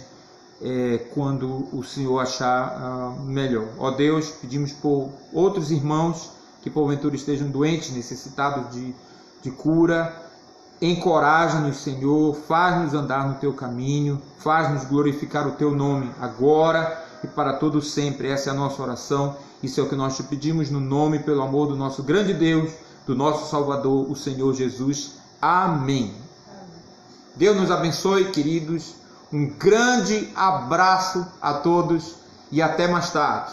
quando o Senhor achar melhor. Ó Deus, pedimos por outros irmãos que porventura estejam doentes, necessitados de cura. Encoraja-nos, Senhor, faz-nos andar no Teu caminho, faz-nos glorificar o Teu nome agora e para todo sempre. Essa é a nossa oração, isso é o que nós te pedimos no nome e pelo amor do nosso grande Deus, do nosso Salvador, o Senhor Jesus. Amém. Deus nos abençoe, queridos. Um grande abraço a todos e até mais tarde.